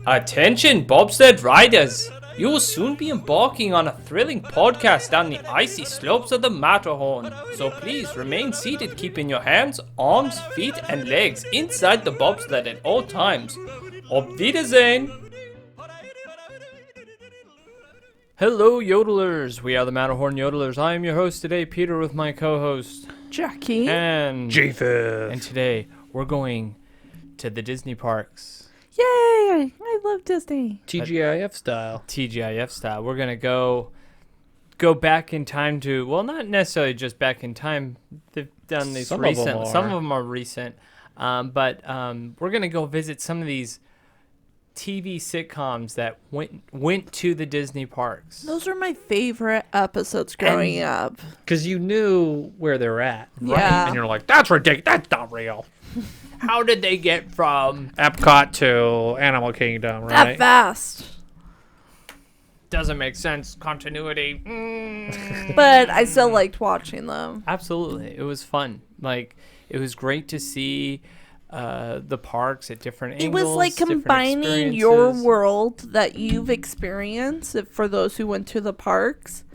Attention, bobsled riders! You will soon be embarking on a thrilling podcast down the icy slopes of the Matterhorn. So please remain seated, keeping your hands, arms, feet, and legs inside the bobsled at all times. Auf Wiedersehen! Hello, yodelers! We are the Matterhorn Yodelers. I am your host today, Peter, with my co-host Jackie and Japheth. And today we're going to the Disney parks. Yay! I love Disney. TGIF style. TGIF style. We're gonna go back in time to, well, not necessarily just back in time. They've done these recent. Some of them are recent, but we're gonna go visit some of these TV sitcoms that went to the Disney parks. Those are my favorite episodes growing up. Because you knew where they're at. Right? Yeah. And you're like, that's ridiculous. That's not real. How did they get from Epcot to Animal Kingdom, That right? fast. doesn't make sense continuity? But I still liked watching them. Absolutely, it was fun. Like, it was great to see the parks at different It angles. was like different combining your experiences. world that you've experienced for those who went to the parks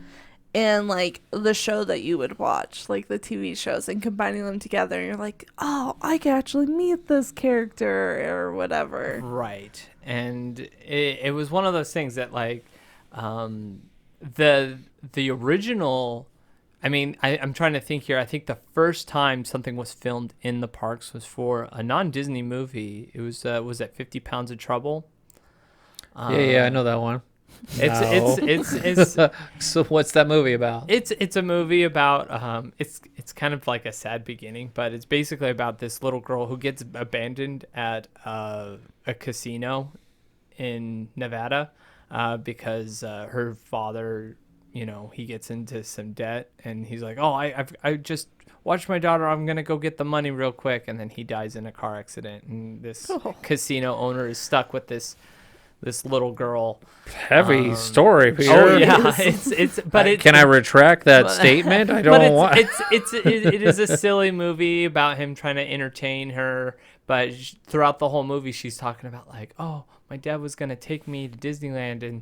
and like the show that you would watch, like the TV shows, and combining them together. And you're like, oh, I can actually meet this character or whatever. Right. And it was one of those things that, like, the original, I mean, I'm trying to think here. I think the first time something was filmed in the parks was for a non-Disney movie. It was that 50 Pounds of Trouble? Yeah, I know that one. It's So what's that movie about? It's a movie about it's kind of like a sad beginning, but it's basically about this little girl who gets abandoned at a casino in Nevada because her father, you know, he gets into some debt, and he's like, oh, I just watched my daughter, I'm gonna go get the money real quick, and then he dies in a car accident, and this casino owner is stuck with this little girl. Heavy story, Peter. Oh yeah, it's but it. Can I retract that statement? I don't want. It is a silly movie about him trying to entertain her, but throughout the whole movie, she's talking about like, oh, my dad was gonna take me to Disneyland,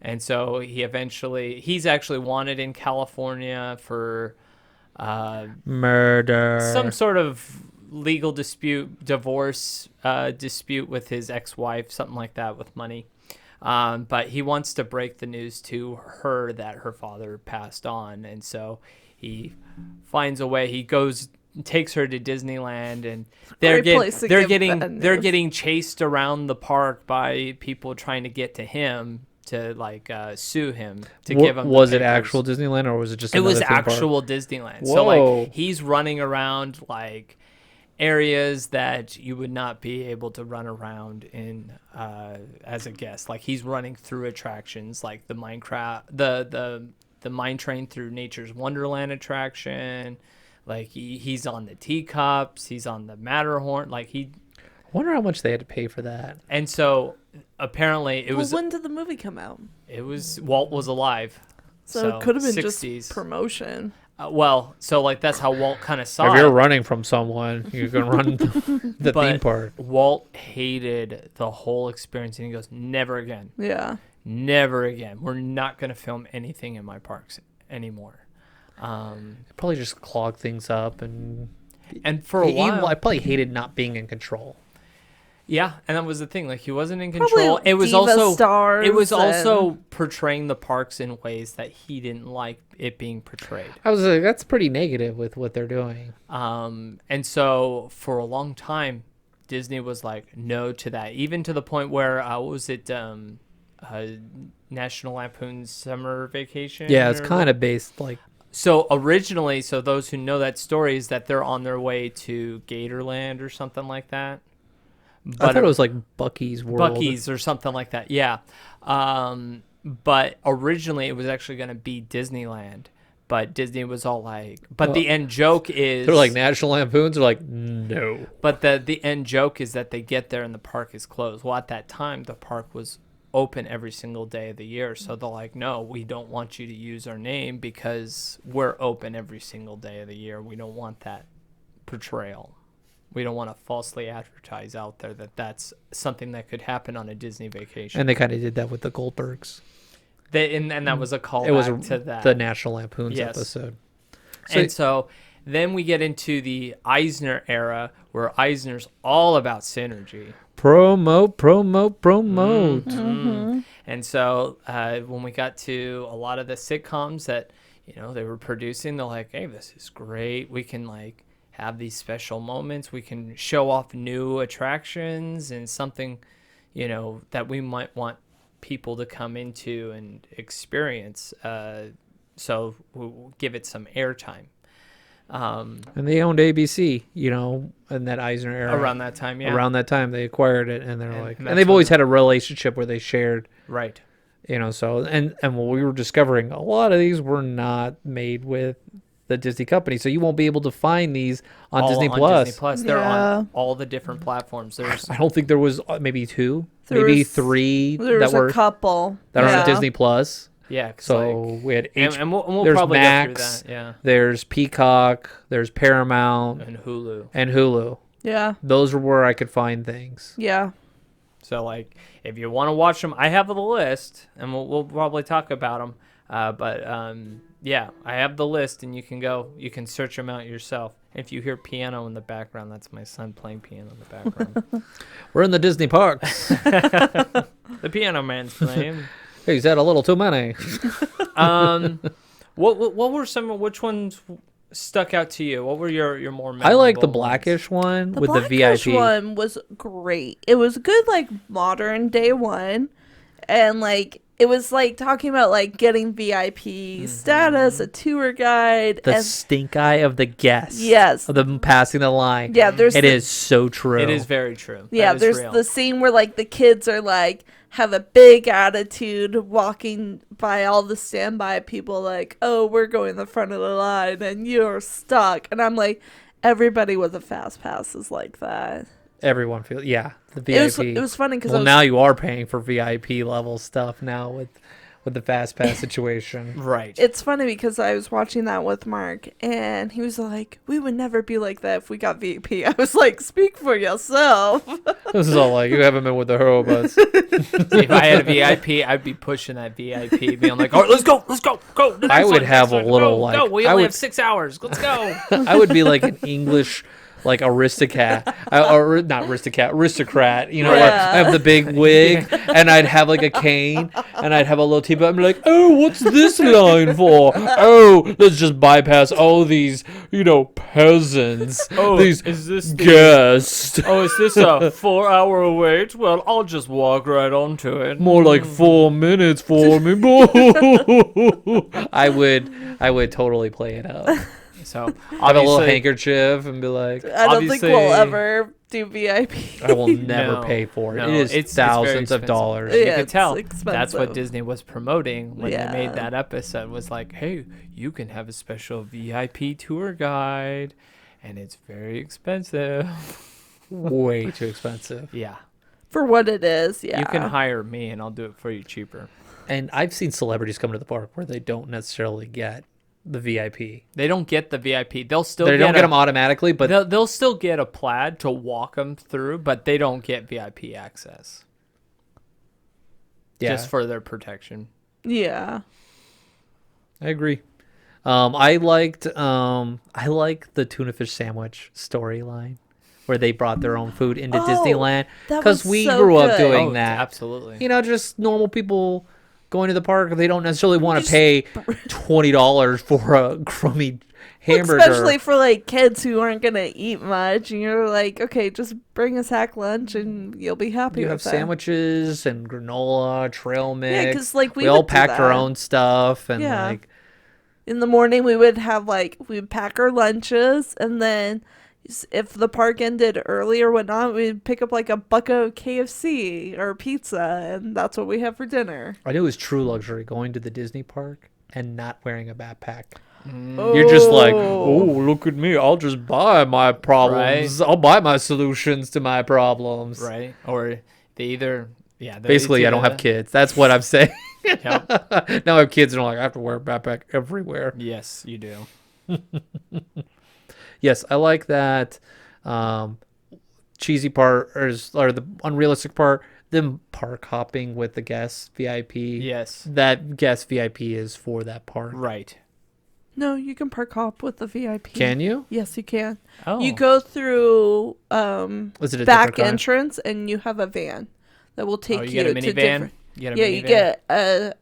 and so he's actually wanted in California for Murder. some sort of legal divorce dispute with his ex-wife, something like that, with money. But he wants to break the news to her that her father passed on, and so he finds a way. He takes her to Disneyland, and they're getting chased around the park by people trying to get to him to like sue him to give him. Was it actual Disneyland, or was it just? It was theme park? actual Disneyland. Whoa. So like he's running around like areas that you would not be able to run around in as a guest. Like he's running through attractions like the Minecraft, the mine train through Nature's Wonderland attraction. Like he's on the teacups, he's on the Matterhorn. Like I wonder how much they had to pay for that. and so apparently it was when did the movie come out? Walt was alive. So it could have been 60s. just promotion. So like that's how Walt kind of saw If it. you're running from someone, you can run the But theme park. Walt hated the whole experience, and he goes, never again. Yeah. Never again. We're not going to film anything in my parks anymore. Probably just clog things up, and for a while, I probably hated not being in control. yeah, and that was the thing. Like he wasn't in Probably control. It was diva also stars it was and- also portraying the parks in ways that he didn't like it being portrayed. I was like, that's pretty negative with what they're doing. And so for a long time, Disney was like no to that, even to the point where what was it? National Lampoon's Summer Vacation. Yeah, it's or- kind of based like. So originally, so those who know that story is that they're on their way to Gatorland or something like that. I thought it was like Bucky's World. Bucky's or something like that. Yeah. But originally it was actually going to be Disneyland. But Disney was all like, but the end joke is... They're like National Lampoons are like, no. But the end joke is that they get there and the park is closed. Well, at that time, the park was open every single day of the year. So they're like, no, we don't want you to use our name because we're open every single day of the year. We don't want that portrayal. we don't want to falsely advertise out there that that's something that could happen on a Disney vacation. And they kind of did that with the Goldbergs. And that was a callback It was to that. the National Lampoon's Yes. episode. So then we get into the Eisner era, where Eisner's all about synergy. Promote. Mm-hmm. And so when we got to a lot of the sitcoms that, they were producing, they're like, hey, this is great. We can like have these special moments. We can show off new attractions and something, that we might want people to come into and experience. So we'll give it some airtime. And they owned ABC, in that Eisner era. Around that time, yeah. Around that time, they acquired it, and And and that's they've when always the- had a relationship where they shared, Right. So, and what we were discovering, a lot of these were not made with the Disney company, so you won't be able to find these on All Disney on Plus. Disney Plus. They're Yeah. on all the different platforms. There's I don't think there was maybe two, There maybe was- three There was that were a couple that are yeah. on Disney Plus. yeah. 'Cause, So like, we had and we'll there's probably Max, go through that. Yeah. there's Peacock, there's Paramount, And Hulu. and Hulu. Yeah. Those are where I could find things. Yeah. So like, if you want to watch them, I have the list, and we'll probably talk about them. Yeah, I have the list, and you can search them out yourself. If you hear piano in the background, that's my son playing piano in the background. We're in the Disney parks. The piano man's playing. He's had a little too many. What were which ones stuck out to you? What were your more memorable I like the ones? Blackish one The with Blackish the VIP. one was great. It was good, like modern day one, and like it was like talking about like getting VIP status, a tour guide, The and stink eye of the guests. yes, Of them passing the line. yeah. There's It the- is so true. It is very true. Yeah, That is there's real. the scene where like the kids are like have a big attitude walking by all the standby people like, oh, we're going the front of the line and you're stuck. And I'm like, everybody with a fast pass is like that. Everyone feels, the VIP. It was funny because Well, now you are paying for VIP level stuff now with the fast pass situation. Right. it's funny because I was watching that with Mark and he was like, we would never be like that if we got VIP. I was like, speak for yourself. This is all like, you haven't been with the Hurlbuts. If I had a VIP, I'd be pushing that VIP, being like, "All right, let's go. Go." The I next would one, have next a one, little, go, like- go. We I only would- have 6 hours. Let's go. I would be like an English, like aristocrat, or not aristocrat, Yeah. where I have the big wig, and I'd have like a cane, and I'd have a little teapot. I'm like, oh, what's this line for? Oh, let's just bypass all these, peasants. These is this guests. Oh, is this a 4-hour wait? Well, I'll just walk right onto it. More like 4 minutes for me. I would totally play it up. So Have a little obviously, handkerchief and be like, I don't think we'll Obviously- ever do VIP. I will never No, pay for it. no, It is it's very thousands of expensive. dollars. You Yeah, could it's tell that's expensive. what Disney was promoting when they Yeah. made that episode. Was like, hey, you can have a special VIP tour guide, and it's very expensive. Way too expensive. Yeah, For what it is, yeah. you can hire me, and I'll do it for you cheaper. And I've seen celebrities come to the park where they don't necessarily get the VIP. They don't get the VIP. They'll still They don't get get them automatically, but they'll still get a plaid to walk them through, but they don't get VIP access yeah, just for their protection. Yeah. I agree. I liked the tuna fish sandwich storyline where they brought their own food into Oh, Disneyland that because was we so grew up good. doing Oh, that. absolutely. Just normal people going to the park. They don't necessarily want to Just- pay $20 for a crummy hamburger. Especially for like kids who aren't gonna eat much, and you're like, okay, just bring a sack lunch and you'll be happy. You with have that. sandwiches and granola, trail mix. Yeah, because like we we all would do packed our that. own stuff and Yeah. like In the morning, we would have like we'd pack our lunches, and then if the park ended early or whatnot, we'd pick up like a bucket of KFC or pizza, and that's what we have for dinner. I knew it was true luxury going to the Disney park and not wearing a backpack. Mm. You're just like, oh, look at me. I'll just buy my problems. I'll buy my solutions to my problems. Right? Or they either, yeah. Basically, I don't have kids. That's what I'm saying. Yep. Now I have kids and I'm like, I have to wear a backpack everywhere. Yes, you do. Yes, I like that. cheesy part or the unrealistic part, them park hopping with the guest VIP. Yes. That guest VIP is for that park. Right. No, you can park hop with the VIP. Can you? Yes, you can. Oh. You go through Is it a back different kind? entrance, and you have a van that will take Oh, you you get a to minivan? different. You get a Yeah, minivan? you get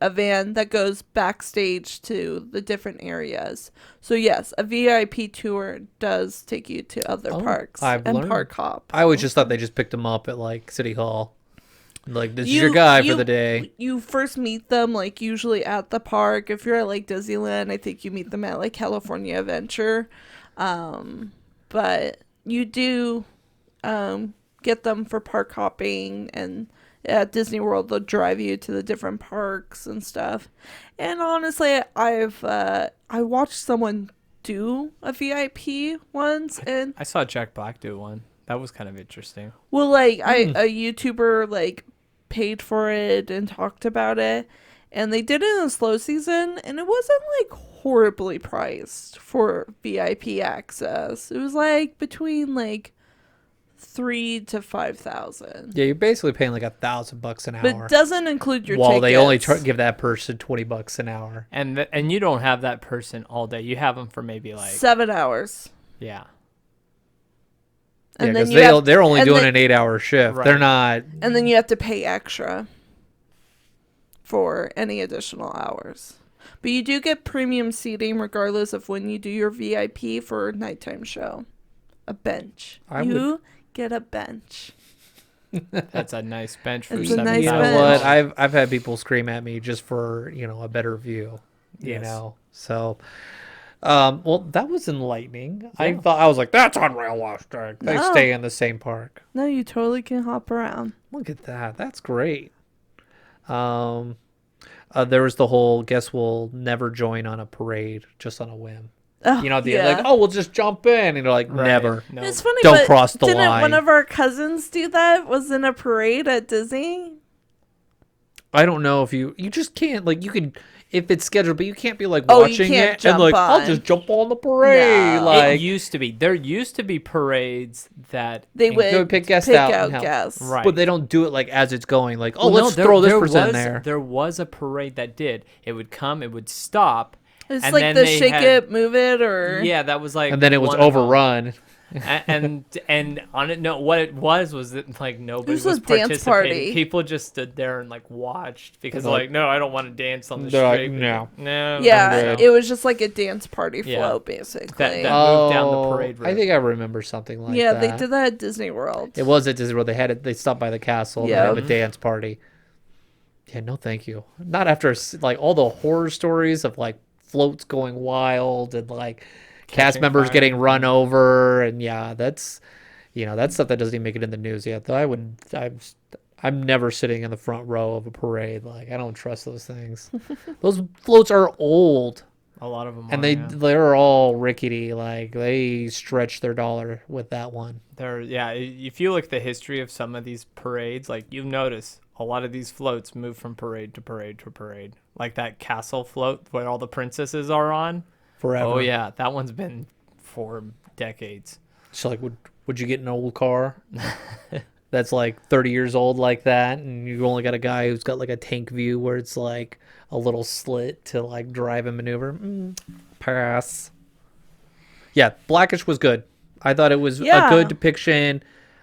a van that goes backstage to the different areas. So yes, a VIP tour does take you to other Oh, parks I've and learned. park hop. I always just thought they just picked him up at like City Hall. Like, this is your guy for the day. You first meet them like usually at the park. If you're at like Disneyland, I think you meet them at like California Adventure. But you do get them for park hopping, and at Disney World they'll drive you to the different parks and stuff. And honestly, I watched someone do a VIP once, and I saw Jack Black do one. That was kind of interesting. well, like a YouTuber like paid for it and talked about it, and they did it in a slow season, and it wasn't like horribly priced for VIP access. It was like between like 3,000 to 5,000. Yeah, you're basically paying like $1,000 an But hour. it doesn't include your While tickets. they only give that person $20 an hour. And you don't have that person all day. You have them for maybe like 7 hours. yeah. Yeah, And then because you have, they're only and doing then- an 8-hour shift. Right. They're not. and then you have to pay extra for any additional hours. But you do get premium seating regardless of when you do your VIP for a nighttime show. A bench. You get a bench. That's a nice bench for It's a nice You know bench. what? I've had people scream at me just for a better view. You Yes. know, so. Well, that was enlightening. I Yeah. thought I was like, that's unrealistic. They No. stay in the same park. No, you totally can hop around. Look at that. That's great. There was the whole guess we'll never join on a parade just on a whim. Oh, Like, oh, we'll just jump in, and you're like, Right. never. No. It's funny, Don't but cross the didn't line. one of our cousins do that? Was in a parade at Disney? I don't know if you just can't, like, you can if it's scheduled, but you can't be like Oh, you watching can't it and jump like I'll on. just jump on the parade. No. Like It used to be. There used to be parades that They they would pick guests pick out out and help. guests. Right. But they don't do it like as it's going. Like, oh, Well, no, let's there- throw this there person in was- there. There was a parade that did. It would come, it would stop. It's And like then the they shake had- it, move it, or Yeah, that was like. And then it was one of 'em. overrun. and on it, no, what it was that like nobody was was a dance participating. party. People just stood there and like watched because They're like, no, I don't want to dance on the They're like, street. no. no. yeah, good. it was just like a dance party Yeah. flow, basically. That moved down the parade I route. think I remember something like yeah, that. they did that at Disney World. It was at Disney World. They had it. They stopped by the castle. And they Yeah. had a dance party. Yeah, no, thank you. Not after like all the horror stories of like floats going wild and like cast Catching members fire. getting run over, and yeah, that's that's stuff that doesn't even make it in the news yet. Though I'm never sitting in the front row of a parade. Like I don't trust those things. Those floats are old. A lot of them And are, yeah. they're all rickety. Like they stretch their dollar with that one. If you look at the history of some of these parades, like you notice a lot of these floats move from parade to parade to parade. Like that castle float where all the princesses are on. Forever. Oh yeah, that one's been for decades. So like, would you get an old car that's like 30 years old like that, and you only got a guy who's got like a tank view where it's like a little slit to like drive and maneuver? Pass. Yeah, Blackish was good. I thought it was a Yeah. good depiction.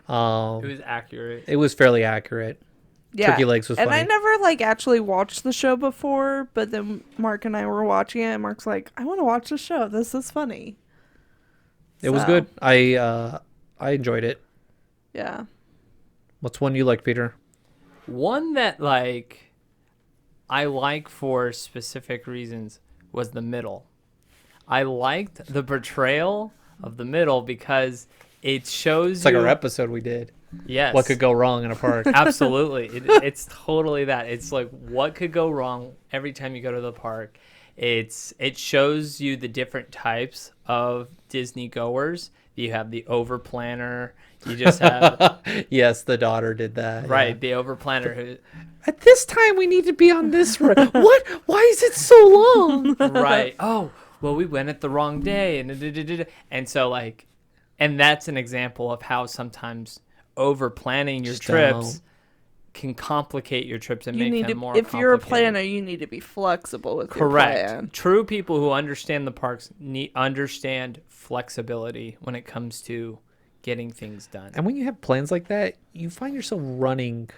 It was accurate. It was fairly accurate. Yeah. Turkey Legs was and funny. I never like actually watched the show before, but then Mark and I were watching it, and Mark's like, "I want to watch the show. This is funny." It was So, good. I enjoyed it. Yeah. What's one you like, Peter? One that like I like for specific reasons was the middle. I liked the portrayal of the middle because it shows It's like you our episode we did. yes What could go wrong in a park? absolutely it's totally that. It's like what could go wrong every time you go to the park. It shows you the different types of Disney goers. You have the over planner. You just have Yes, the daughter did that. right yeah. the over planner who At this time, we need to be on this road. What? Why is it so long? right. Oh, well, we went at the wrong day, and so like, and that's an example of how sometimes over planning your Just trips don't. can complicate your trips and You make need them to, more if you're a complicated. planner, you need to be flexible with your Correct. plan. True people who understand the parks understand flexibility when it comes to getting things done. And when you have plans like that, you find yourself running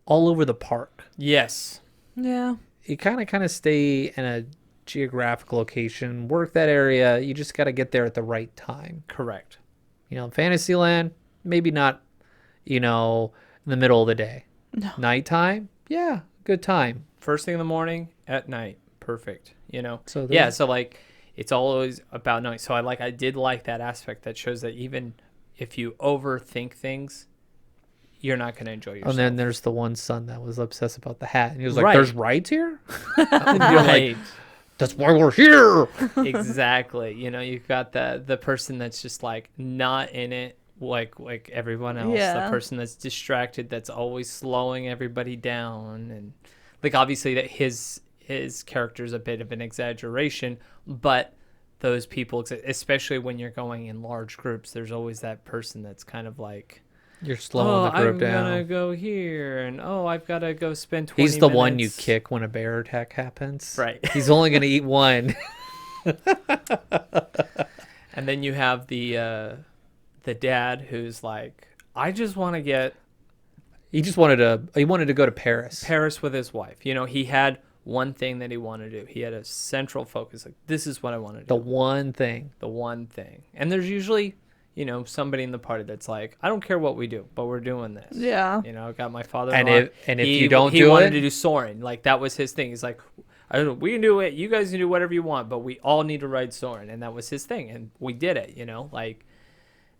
all over the park. Yes. Yeah. You kind of stay in a geographic location, work that area. You just got to get there at the right time. Correct. Fantasyland, maybe not, in the middle of the day. No. Nighttime, yeah, good time. First thing in the morning, at night. Perfect. So Yeah, so like it's always about knowing. So I did like that aspect that shows that even if you overthink things, you're not going to enjoy yourself. And then there's the one son that was obsessed about the hat. And he was like, Right. there's rides here? And you're Right. like, that's why we're here. Exactly. You've got the person that's just like not in it like everyone else. Yeah. The person that's distracted, that's always slowing everybody down, and like obviously that his character's a bit of an exaggeration, but those people, especially when you're going in large groups, there's always that person that's kind of like, You're slowing the group I'm down. gonna go here, and I've got to go spend 20 He's the one you minutes. kick when a bear attack happens. Right. He's only going to eat one. And then you have the dad who's like, I just want to get He wanted to go to Paris. Paris with his wife. He had one thing that he wanted to do. He had a central focus. Like, this is what I want to do. The one thing. The one thing. And there's usually, somebody in the party that's like, I don't care what we do, but we're doing this. Yeah. I got my father. And if you don't he do wanted it, to do Soarin'. Like, that was his thing. He's like, I don't know, we can do it. You guys can do whatever you want, but we all need to ride Soarin'. And that was his thing. And we did it, like,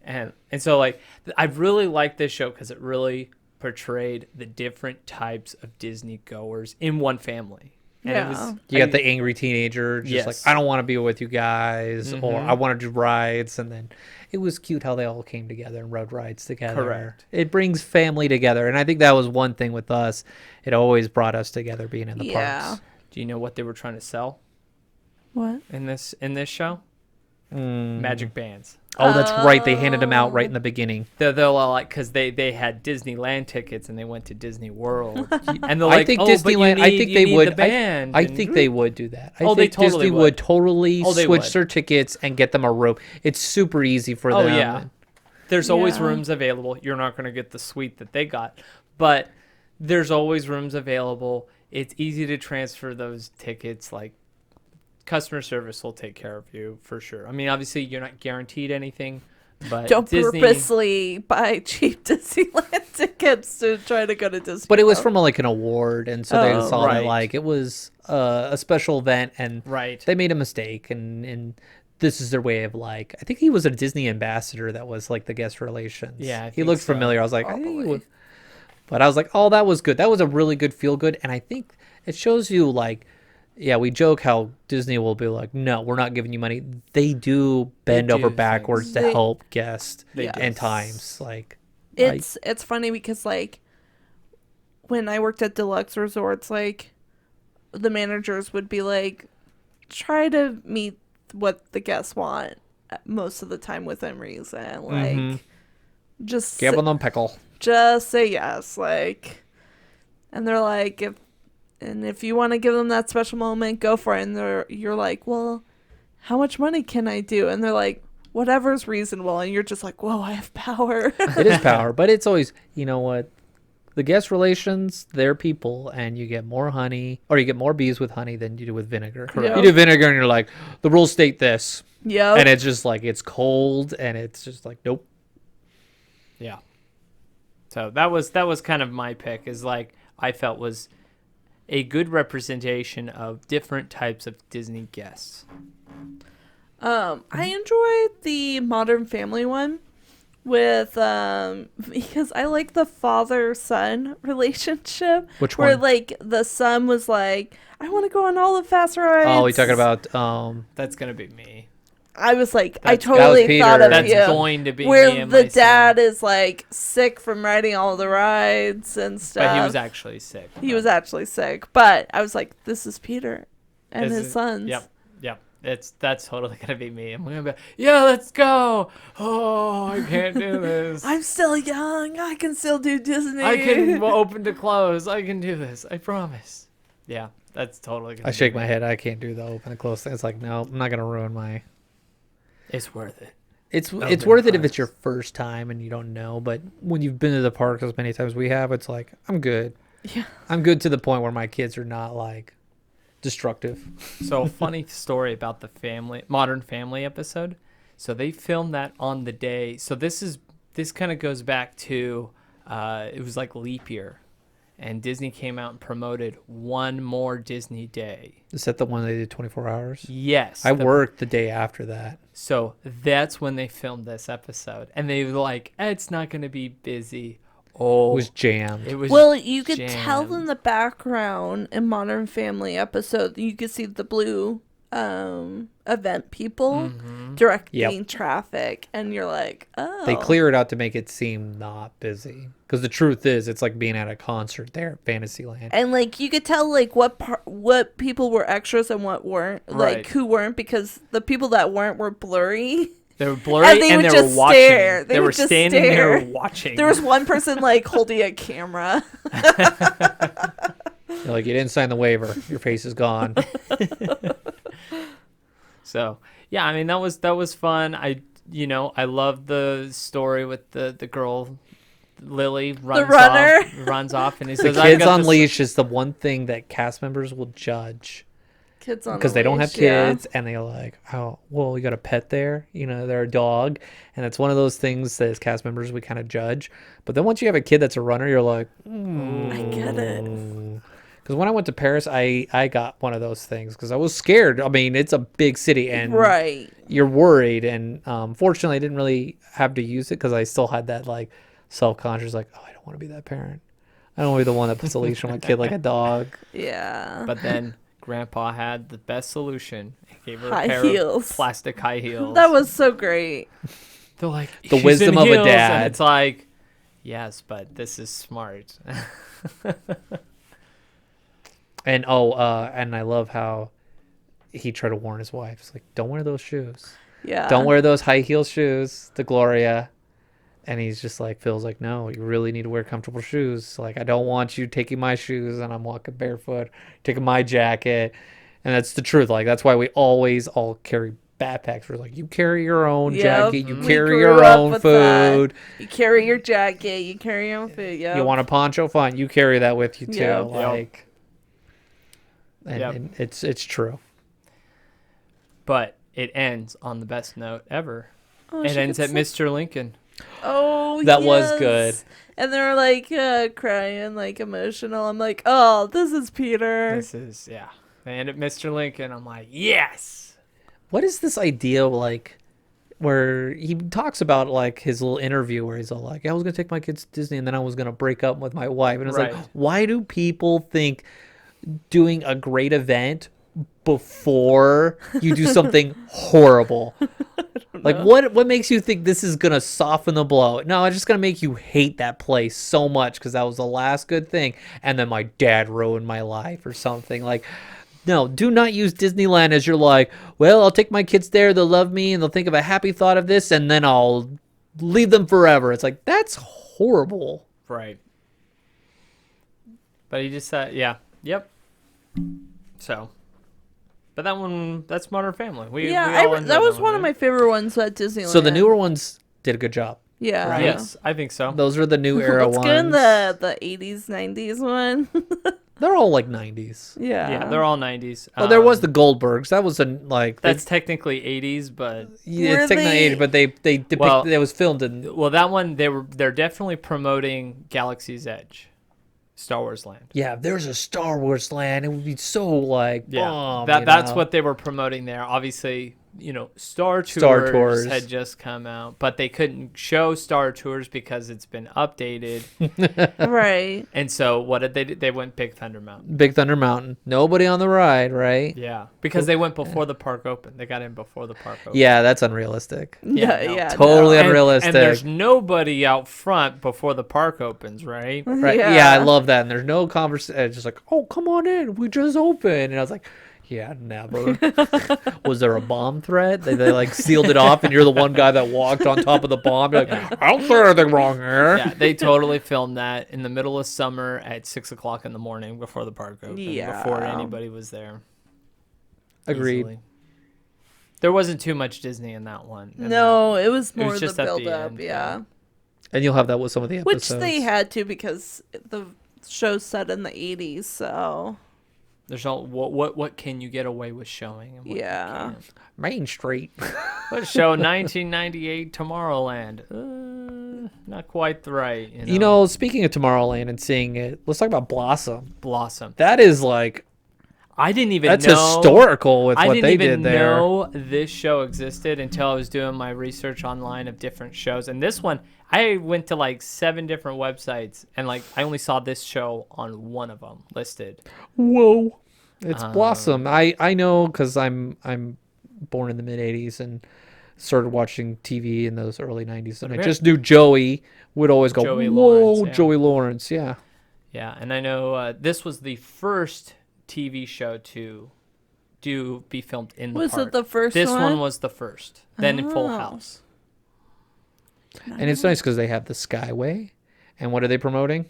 and so like, I really like this show because it really portrayed the different types of Disney goers in one family. And Yeah. it was, you got the angry teenager just like, Yes. I don't want to be with you guys, or Mhm. I want to do rides. And then it was cute how they all came together and rode rides together. Correct. It brings family together. And I think that was one thing with us. It always brought us together being in the Yeah. parks. do you know what they were trying to sell What? in this show? Magic bands. Oh, that's right. They handed them out right in the beginning. They're all like, because they had Disneyland tickets and they went to Disney World. And they're I like, think oh, but Disneyland. you I need- think you they need would. the band. I And- think they would do that. I Oh, they think totally Disney would totally Oh, they switch would. their tickets and get them a room. It's super easy for Oh, them. yeah. There's always Yeah. rooms available. You're not going to get the suite that they got, but there's always rooms available. It's easy to transfer those tickets. Like, customer service will take care of you for sure. I mean, obviously you're not guaranteed anything, but Don't Disney, purposely buy cheap Disneyland tickets to try to go to Disney. But it was World. from like an award, and so they Oh, saw right. it like it was a special event, and right? they made a mistake, and this is their way of like. I think he was a Disney ambassador that was like the guest relations. Yeah, I he think looked so. familiar. I was like, I think he Probably. would. But I was like, oh, that was good. That was a really good feel good, and I think it shows you like. Yeah, we joke how Disney will be like, no, we're not giving you money. They do bend do over things. backwards to They- help guests They Yeah. do. and times. Like, It's funny because like when I worked at deluxe resorts, like the managers would be like, try to meet what the guests want most of the time within reason. Like Mhm. just give them pickle. just say yes, like, and they're like, if you want to give them that special moment, go for it. And you're like, well, how much money can I do? And they're like, whatever's reasonable. And you're just like, whoa, I have power. It is power, but it's always, you know what? The guest relations, they're people, and you get more honey, or you get more bees with honey than you do with vinegar. Correct. You do vinegar, and you're like, the rules state this, Yep. and it's just like it's cold, and it's just like, nope. Yeah. So that was kind of my pick, is like I felt was a good representation of different types of Disney guests. I enjoyed the Modern Family one with because I like the father-son relationship. Which where one? like the son was like, I want to go on all the fast rides. Oh, we talking about That's gonna be me. I was like, I That's- that was totally Peter. thought of That's you. going to be Where me and the my son. dad is like sick from riding all the rides and stuff. But he was actually sick. He was actually sick, but I was like, this is Peter and This his is- sons. Yep. That's totally gonna be me. I'm gonna be, yeah, let's go. Oh, I can't do this. I'm still young. I can still do Disney. I can open to close. I can do this. I promise. Yeah, that's totally gonna I be shake me. my head. I can't do the open and close thing. It's like, no, I'm not gonna ruin my. It's worth it. It's Open worth it if parks. it's your first time and you don't know. But when you've been to the park as many times we have, it's like I'm good. Yeah. I'm good to the point where my kids are not like destructive. So, funny story about the Modern Family episode. So they filmed that on the day. So this kind of goes back to it was like leap year, and Disney came out and promoted one more Disney day. Is that the one they did 24 hours? Yes, I worked the day after that. So that's when they filmed this episode, and they were like, "It's not going to be busy." Oh, It was jammed. it was. Well, you could tell jammed. in the background in Modern Family episode, you could see the blue event people directing Yep. traffic, and you're like, oh. They clear it out to make it seem not busy. Because the truth is, it's like being at a concert there at Fantasyland. And like you could tell like what people were extras and what weren't, Right. like who weren't, because the people that weren't were blurry. They were blurry, And they and would they were just watching. stare. They They were would just standing there stare. watching. There was one person like holding a camera. They're like, you didn't sign the waiver. Your face is gone. So yeah, I mean that was fun. I love the story with the girl, Lily runner. runs off, and he The says, "I've Kids got on this-" Leash is the one thing that cast members will judge. Kids on Because a they don't have leash, yeah. kids, and they're like, oh, well, you got a pet there, they're a dog, and it's one of those things that as cast members we kind of judge. But then once you have a kid that's a runner, you're like, I get it. because when I went to Paris, I got one of those things because I was scared. I mean, it's a big city, and Right. you're worried, and fortunately, I didn't really have to use it because I still had that like self-conscious, like, oh, I don't want to be that parent. I don't want to be the one that puts a leash on my kid like a dog. Yeah. But then Grandpa had the best solution. He gave her a High pair heels. of plastic high heels. That was so great. They're like, The "She's wisdom in of a heels," dad. And it's like, yes, but this is smart. And and I love how he tried to warn his wife. It's like, don't wear those shoes. Yeah. Don't wear those high heel shoes to Gloria. And he's just like, Phil's like, no, you really need to wear comfortable shoes. Like, I don't want you taking my shoes and I'm walking barefoot, taking my jacket. And that's the truth. Like, that's why we always all carry backpacks. We're like, you carry your own Yep. jacket, you We carry grew your up own with that. food. You carry your jacket. You carry your own food. Yeah. You want a poncho? Fine, you carry that with you too. Yep. Like, and, Yep. and it's true. But it ends on the best note ever. Oh, It she ends at gets Mr. Lincoln. Oh, That was yes. good. And they're like crying, like emotional. I'm like, oh, this is Peter. This is, yeah. They end at Mr. Lincoln. I'm like, yes. What is this idea like where he talks about like his little interview where he's all like, I was gonna take my kids to Disney and then I was gonna break up with my wife. And it's Right. like, why do people think doing a great event before you do something horrible? Like what makes you think this is gonna soften the blow? No, it's just gonna make you hate that place so much because that was the last good thing, and then my dad ruined my life or something. Like, no, do not use Disneyland as you're like, well, I'll take my kids there, they'll love me, and they'll think of a happy thought of this, and then I'll leave them forever. It's like, that's horrible. Right. But he just said, yeah, yep. So, but that's Modern Family. We all enjoyed that was one yeah. of my favorite ones at Disneyland. So the newer ones did a good job. Yeah. right? Yes, I think so. Those are the new era Let's ones. get in the 80s, 90s one. They're all like 90s. Yeah. Yeah, they're all 90s. Well, there was the Goldbergs. That was like That's technically 80s, but yeah, Were it's technically they- 80s, but they depict Well- it was filmed in well, that one they're definitely promoting Galaxy's Edge, Star Wars Land. yeah. If there's a Star Wars land, it would be so like bomb, That's what they were promoting there. Obviously, Star Tours had just come out, but they couldn't show Star Tours because it's been updated. Right. And so what did they do? They went Big Thunder Mountain. Big Thunder Mountain. Nobody on the ride, right? Yeah, because they went before the park opened. They got in before the park opened. Yeah, that's unrealistic. Yeah. no. Yeah. Totally no. unrealistic. And there's nobody out front before the park opens, right? Right? Yeah. I love that. And there's no conversation. It's just like, oh, come on in. We just opened. And I was like, Yeah, never. Was there a bomb threat? They like sealed it off, and you're the one guy that walked on top of the bomb. You're like, I don't say anything wrong here. Yeah, they totally filmed that in the middle of summer at 6:00 in the morning before the park opened. Yeah. Before anybody was there. Agreed. Easily. There wasn't too much Disney in that one. No, it was more just the at the build up, end, yeah. And you'll have that with some of the Which episodes. they had to because the show's set in the 80s, so There's all what can you get away with showing? And what you Yeah. can't. Main Street. Let's show 1998 Tomorrowland. Not quite right. You know, speaking of Tomorrowland and seeing it, let's talk about Blossom. Blossom. That is like, I didn't even that's know. historical with I what didn't they even did there. know this show existed until I was doing my research online of different shows. And this one, I went to like 7 different websites, and like I only saw this show on one of them listed. Whoa. It's Blossom. I know because I'm born in the mid 80s and started watching TV in those early 90s. And I just knew Joey would always go, Joey whoa, Lawrence, yeah. Joey Lawrence. Yeah. Yeah, and I know this was the first TV show to be filmed in the Was park. it the first This one? one was the first. Then in Full Oh. House. And it's nice because they have the Skyway. And what are they promoting?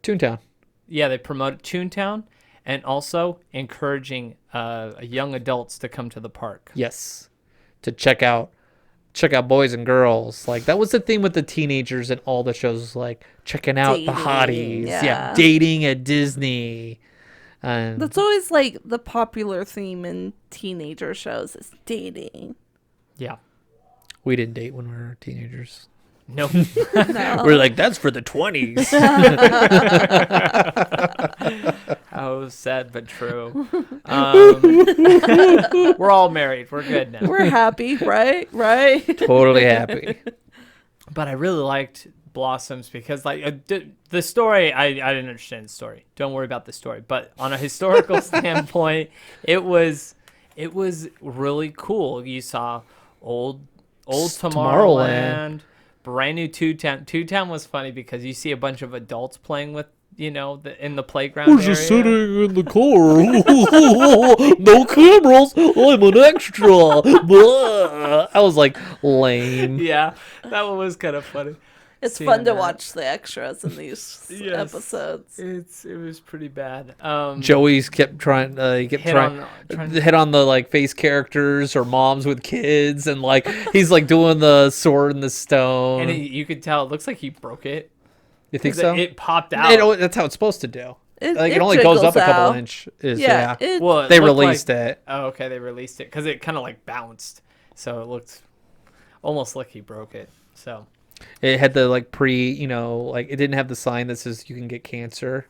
Toontown. Yeah, they promoted Toontown and also encouraging young adults to come to the park. Yes. To check out boys and girls. Like that was the thing with the teenagers and all the shows, like checking out the Dating, hotties. yeah. Dating at Disney. And That's always like the popular theme in teenager shows is dating. Yeah. we didn't date when we were teenagers. No. We're like, that's for the 20s. How sad but true. We're all married. We're good now. We're happy, right? Right? Totally happy. But I really liked Blossoms because, like, the story, I didn't understand the story. Don't worry about the story. But on a historical standpoint, it was really cool. You saw old Tomorrowland, brand new Toontown. Toontown was funny because you see a bunch of adults playing with, in the playground We're area. just sitting in the car. No cameras. I'm an extra. Blah. I was like, lame. Yeah, that one was kind of funny. It's Seeing fun to that. watch the extras in these Yes. episodes. It was pretty bad. Joey's kept trying hit on hit on the like face characters or moms with kids, and like he's like doing the sword and the stone. and you could tell it looks like he broke it. You think 'Cause so? It popped out. That's how it's supposed to do. It only goes up jiggles a couple out. inches. Yeah, Yeah. it- Well, it They looked released like, it. Oh, okay, they released it because it kind of like bounced, so it looked almost like he broke it. So It had the like like it didn't have the sign that says you can get cancer,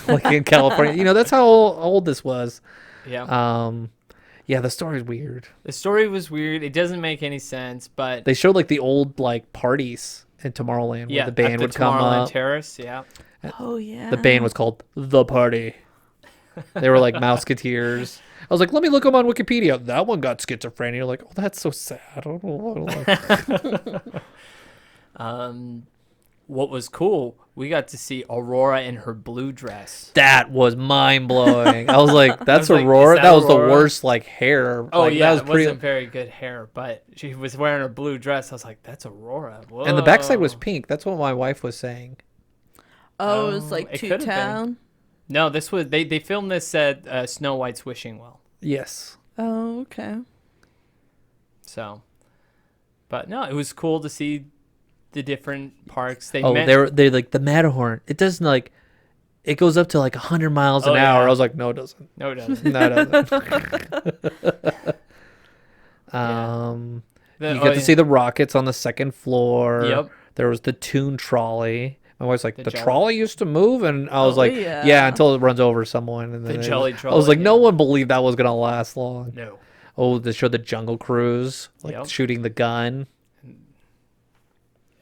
like in California. That's how old this was. yeah, Yeah, the story's weird. the story was weird. It doesn't make any sense, but They showed like the old like parties in Tomorrowland where yeah, the band at the would come Tomorrowland up. Terrace. Yeah, Oh yeah. The band was called The Party. They were like Mouseketeers. I was like, let me look them on Wikipedia. That one got schizophrenia. You're like, oh, that's so sad. I don't know. what was cool? We got to see Aurora in her blue dress. That was mind blowing. I was like, that's I was like, Aurora. is that that was Aurora? the worst like hair. Oh like, yeah, that was it pretty. wasn't very good hair, but she was wearing a blue dress. I was like, that's Aurora. Whoa. And the backside was pink. That's what my wife was saying. Oh, it was like it could've been. Toontown. No, this was they filmed this at Snow White's wishing well. Yes. Oh, okay. So, but no, it was cool to see the different parks. They're like the Matterhorn. It doesn't like. It goes up to like 100 miles an Oh, hour. yeah. I was like, no, it doesn't. No, it doesn't. No, it doesn't. You get to see the rockets on the second floor. Yep. There was the Toon trolley. My wife's like, The the jelly- trolley used to move, and I was Oh, like, yeah. yeah, until it runs over someone. And then The jelly I was trolley, like, no yeah. one believed that was gonna last long. No. Oh, they showed the Jungle Cruise, like Yep. shooting the gun.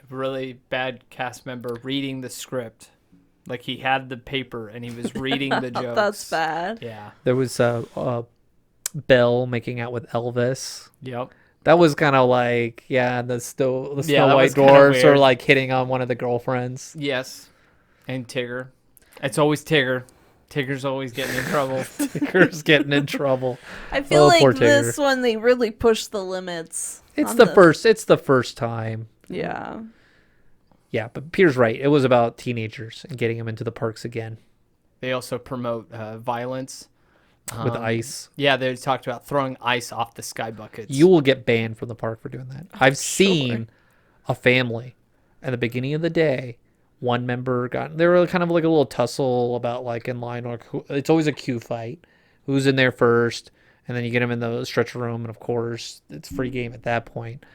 Really bad cast member reading the script. Like he had the paper and he was reading the jokes. That's bad. Yeah. There was Belle making out with Elvis. Yep. That was kind of like, yeah, the Snow Yeah, that White was kinda dwarfs are weird. like hitting on one of the girlfriends. Yes. And Tigger. It's always Tigger. Tigger's always getting in trouble. Tigger's getting in trouble. I feel Oh, poor like this Tigger. one they really pushed the limits. It's on the this. first. It's the first time. Yeah. Yeah, but Peter's right. It was about teenagers and getting them into the parks again They also promote violence. with ice. Yeah, they talked about throwing ice off the sky buckets. You will get banned from the park for doing that. I've seen a family at the beginning of the day. One member they were kind of like a little tussle about like in line, or it's always a queue fight. Who's in there first? And then you get them in the stretcher room, and of course it's free game at that point.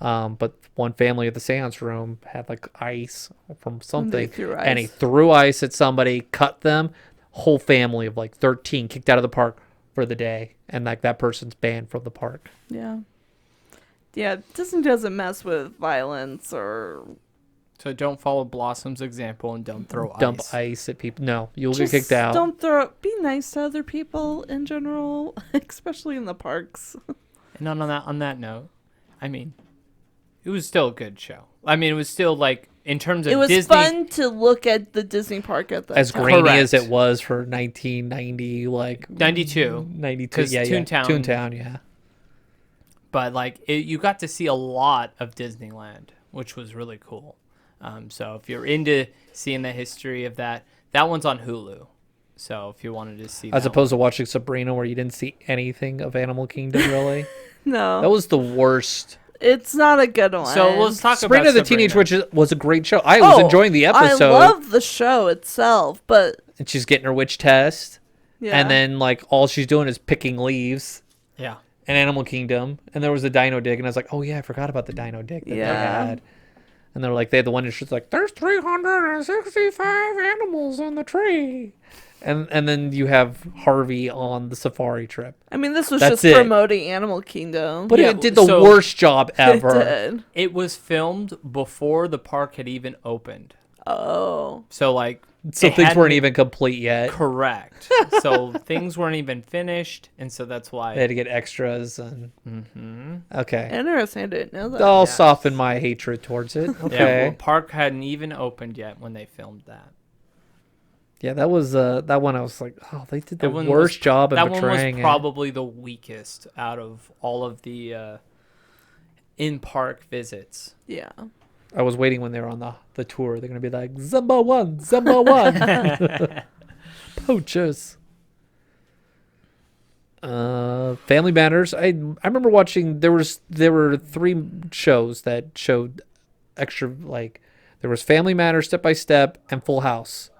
But one family at the seance room had like ice from something, and he threw ice at somebody, cut them. Whole family of like 13 kicked out of the park for the day, and like that person's banned from the park. Yeah. Yeah, Disney doesn't mess with violence or... So don't follow Blossom's example and don't throw Dump ice. ice at people. No, you'll Just get kicked out. Don't throw... Be nice to other people in general, especially in the parks. And on that note, I mean, it was still a good show. I mean, it was still like in terms of It was Disney. fun to look at the Disney park at that As time. grainy Correct. as it was for 1990, like 92. 92, 'Cause yeah, Toontown- Toontown, yeah. But like you got to see a lot of Disneyland, which was really cool. So if you're into seeing the history of that one's on Hulu. So if you wanted to see As that opposed to watching Sabrina, where you didn't see anything of Animal Kingdom, really. No. That was the worst. It's not a good one. So let's talk Sabrina about the Teenage Witch was a great show. I was enjoying the episode. I love the show itself, but... And she's getting her witch test. Yeah. And then, like, all she's doing is picking leaves. Yeah. In Animal Kingdom. And there was the Dino Dig. And I was like, oh, yeah, I forgot about the Dino Dig that they Yeah. had. And they're like, they had the one that's just like, there's 365 animals on the tree. And then you have Harvey on the safari trip. I mean, this was That's just it. promoting Animal Kingdom. But Yeah, it did the so- worst job It ever. did. It was filmed before the park had even opened. Oh. So like So it things hadn't- weren't even complete yet. correct. So things weren't even finished, and so that's why. They had to get extras. And Okay. Interesting. I didn't know that. I'll Yeah. soften my hatred towards it. Yeah, Okay. well, park hadn't even opened yet when they filmed that. Yeah, that was that one. I was like, oh, they did the That one worst was- job of That one portraying was it. probably the weakest out of all of the in-park visits. Yeah. I was waiting when they were on the tour. They're gonna be like Zumba 1, Zumba 1, poachers. Family Matters. I remember watching. There were 3 shows that showed extra. Like there was Family Matters, Step by Step, and Full House,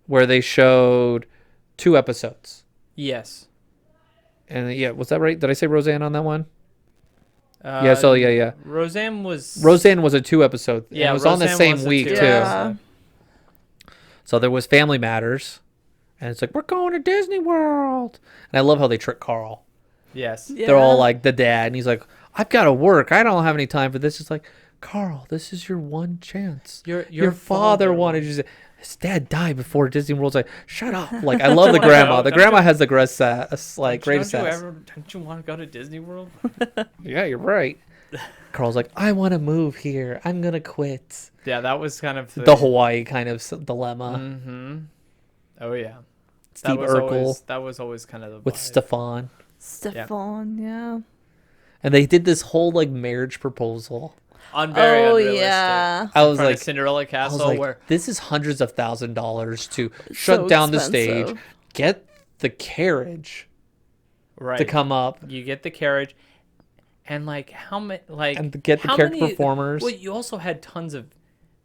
where they showed 2 episodes. Yes. And yeah, was that right? Did I say Roseanne on that one? Yeah. Yeah. Roseanne was. Roseanne was a 2 episode. Yeah, it was on the Roseanne same was a week 2 too. Yeah. So there was Family Matters, and it's like we're going to Disney World, and I love how they trick Carl. Yes. Yeah. They're all like the dad, and he's like, "I've got to work. I don't have any time for this." It's like, Carl, this is your one chance. Your father wanted you to. His dad died before Disney World's like, shut up. Like I love the grandma. The grandma has the greatest sass, like greatest sass. Don't you want to go to Disney World? Yeah, you're right. Carl's like, I want to move here. I'm gonna quit. Yeah, that was kind of The Hawaii kind of dilemma. Mm-hmm. Oh yeah. Steve Urkel That was always kind of the with vibe. Stefan. Stefan, yeah. And they did this whole like marriage proposal. Very Oh, unrealistic. yeah. I was In front of like, Cinderella I Castle, was like, where this is hundreds of $1,000s to So shut down the stage, expensive. get the carriage right to come up, you get the carriage, and like how many and get the how character many- performers. Well, you also had tons of.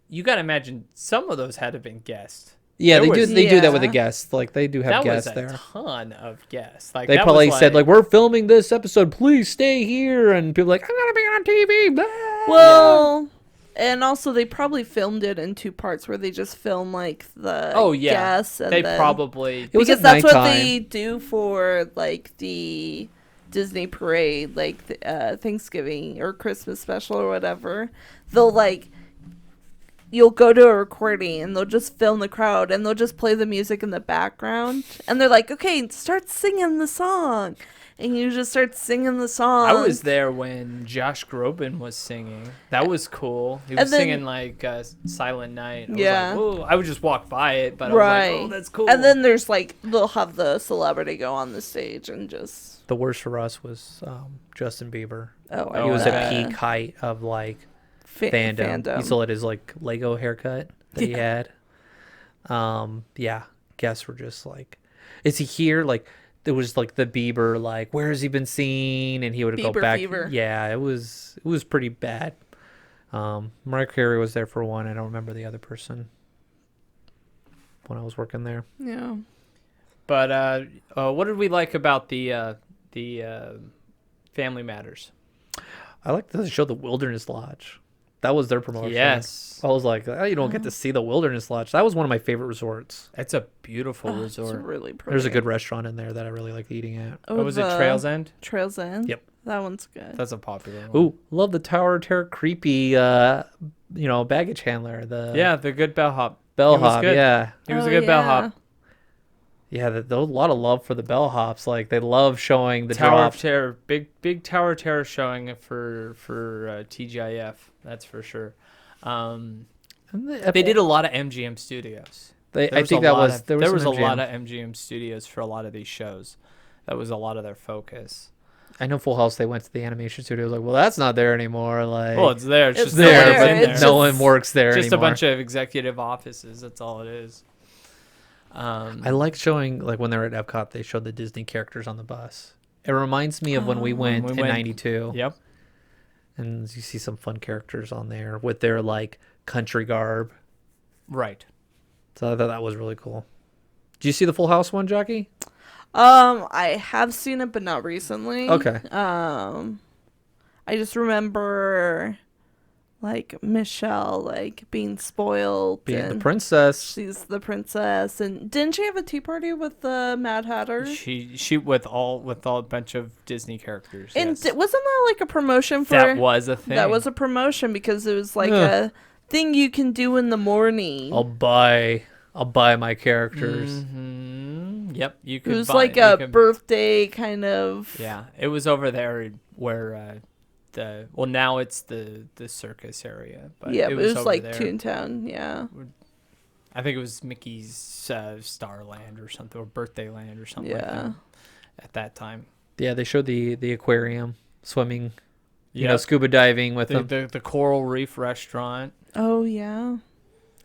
You got to imagine some of those had to have been guests. Yeah, there they was- do. They do that with the Yeah. guests. Like they do have That guests was a there. ton of guests. Like They that probably was said like, "We're filming this episode. Please stay here." And people are like, "I'm gonna be on TV." Blah. Well, and also they probably filmed it in 2 parts where they just film like the Oh yeah, guests and they then, probably. It was because at that's what nighttime. they do for like the Disney parade, like the, Thanksgiving or Christmas special or whatever. They'll like you'll go to a recording and they'll just film the crowd and they'll just play the music in the background and they're like, okay, start singing the song, and you just start singing the song. I was there when Josh Groban was singing. That was cool. He was And then- singing like Silent Night. Yeah. I was like, whoa. I would just walk by it, but Right. I was like, oh, that's cool. And then there's like they'll have the celebrity go on the stage and just The worst for us was Justin Bieber. I He was bet. at peak height of like fandom. You saw it as like Lego haircut that he had. Yeah, guests were just like, is he here? Like, there was like the Bieber, like, where has he been seen? And he would go Bieber back. fever. Yeah, it was pretty bad. Mariah Carey was there for one. I don't remember the other person when I was working there. Yeah. But what did we like about the Family Matters? I like the show The Wilderness Lodge. That was their promotion. Yes. I was like, oh, you don't get to see the Wilderness Lodge. That was one of my favorite resorts. It's a beautiful It's resort. really pretty. There's a good restaurant in there that I really like eating at. Oh, What was it, the Trails End? Trails End. Yep. That one's good. That's a popular one. Ooh, love the Tower of Terror creepy, baggage handler. The Yeah, the good bellhop. bellhop. He was good. Yeah, He was a good bellhop. yeah. A lot of love for the bellhops. Like they love showing the Tower drop. of Terror, big Tower of Terror showing for TGIF. That's for sure. And They did a lot of MGM studios. I think that was there was a some lot MGM. of MGM studios for a lot of these shows. That was a lot of their focus. I know Full House. They went to the animation studio. Like, well, that's not there anymore. Like, Well, it's there. It's It's just there, no one's but in It's there. no one works there Just anymore. a bunch of executive offices. That's all it is. I like showing, like, when they were at Epcot, they showed the Disney characters on the bus. It reminds me of when we went in '92. Yep. And you see some fun characters on there with their like country garb. Right. So I thought that was really cool. Did you see the Full House one, Jackie? I have seen it, but not recently. Okay. I just remember like Michelle like being spoiled, Being the and princess. she's the princess, and didn't she have a tea party with the Mad Hatter? She with a bunch of Disney characters. And yes. wasn't that like a promotion for That was a thing. That was a promotion because it was like Yeah. a thing you can do in the morning. I'll buy my characters. Yep. You It could. was buy, like you a could- birthday kind of. Yeah, it was over there where now it's the circus area, but Yeah, it but it was over like there. Toontown. Yeah. I think it was Mickey's Starland or something, or Birthday Land or something like Yeah. that at that time. Yeah, they showed the aquarium, swimming, Yeah, scuba diving with them. the Coral Reef restaurant. Oh yeah.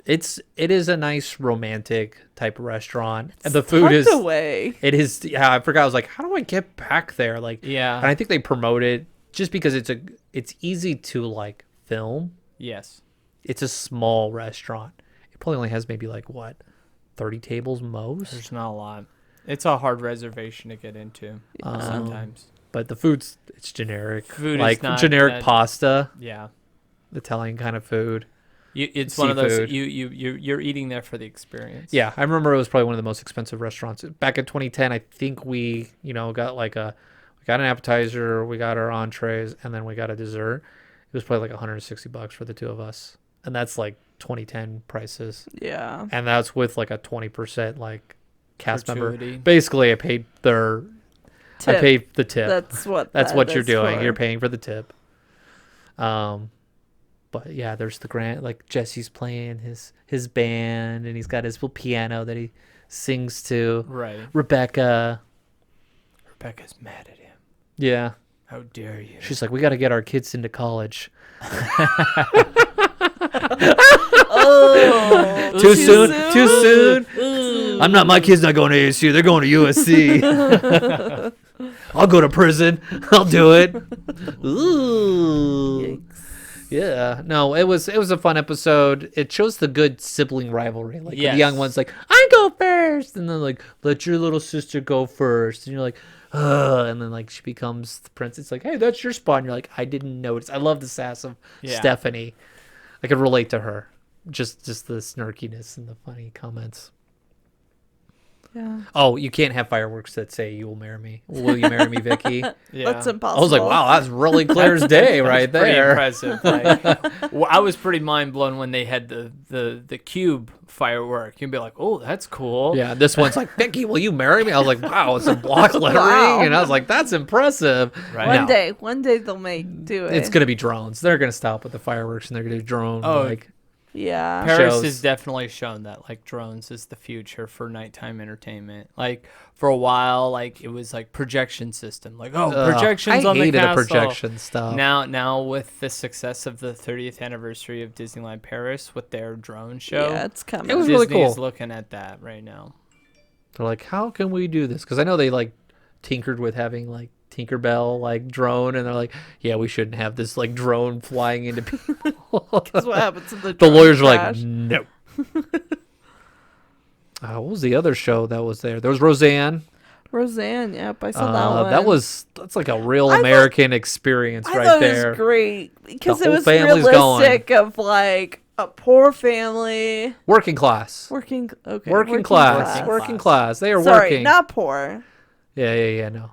It is a nice romantic type of restaurant. And the It's food tucked is away. It is. Yeah, I forgot. I was like, how do I get back there? Like, Yeah. and I think they promote it just because it's easy to like film. Yes. It's a small restaurant. It probably only has maybe like what, 30 tables most. There's not a lot. It's a hard reservation to get into Um, sometimes. But the it's generic. Food is like not generic that- pasta, Yeah. Italian kind of food. It's one of those Seafood. you're eating there for the experience. Yeah, I remember it was probably one of the most expensive restaurants back in 2010. I think we got we got an appetizer, we got our entrees, and then we got a dessert. It was probably like $160 for the two of us, and that's like 2010 prices, Yeah. and that's with like a 20% like cast Gratuity. member. Basically, I paid I Tip. paid the tip. That's what. That's that what you're is doing. for. You're paying for the tip. But yeah, there's the grand, like Jesse's playing his band, and he's got his little piano that he sings to. Right. Rebecca. Rebecca's mad at him. Yeah. How dare you? She's like, we got to get our kids into college. Oh. Too soon? Too soon? I'm not, my kid's not going to ASU. They're going to USC. I'll go to prison. I'll do it. Ooh. Yikes. Yeah. No, it was a fun episode. It shows the good sibling rivalry. Like Yes. the young one's like, I go first. And then like, let your little sister go first. And you're like, ugh. And then like she becomes the princess. It's like, hey, that's your spot. And you're like, I didn't notice. I love the sass of Yeah. Stephanie. I could relate to her. Just the snarkiness and the funny comments. Yeah. Oh, you can't have fireworks that say "You will marry me." Will you marry me, Vicky? Yeah. That's I impossible. was like, wow, that's really clear as day right Pretty there. impressive. Like, well, I was pretty mind blown when they had the cube firework. You'd be like, oh, that's cool. Yeah, this one's like, Vicky, will you marry me? I was like, wow, it's a block lettering, Wow. and I was like, that's impressive. Right. No, One day they'll do it. it's gonna be drones. They're gonna stop with the fireworks, and they're gonna do drone. Oh, like, Yeah. Paris shows. has definitely shown that like drones is the future for nighttime entertainment. Like for a while, like it was like projection system, like projections I on the hated castle. projection stuff. Now with the success of the 30th anniversary of Disneyland Paris with their drone show, Yeah, it's coming. It was Disney really cool. is looking at that right now. They're like, how can we do this? Because I know they like tinkered with having like Tinkerbell like drone, and they're like, yeah, we shouldn't have this like drone flying into people. That's what happens in the The lawyers were crash. like, no. What was the other show that was there? There was Roseanne. Roseanne, yep, I saw that one. That's like a real I thought- American experience I right thought there. it was great because The it whole was family's realistic of like a poor family Working class. working Working class. class. Working class. They are Sorry, working. not poor. Yeah, no.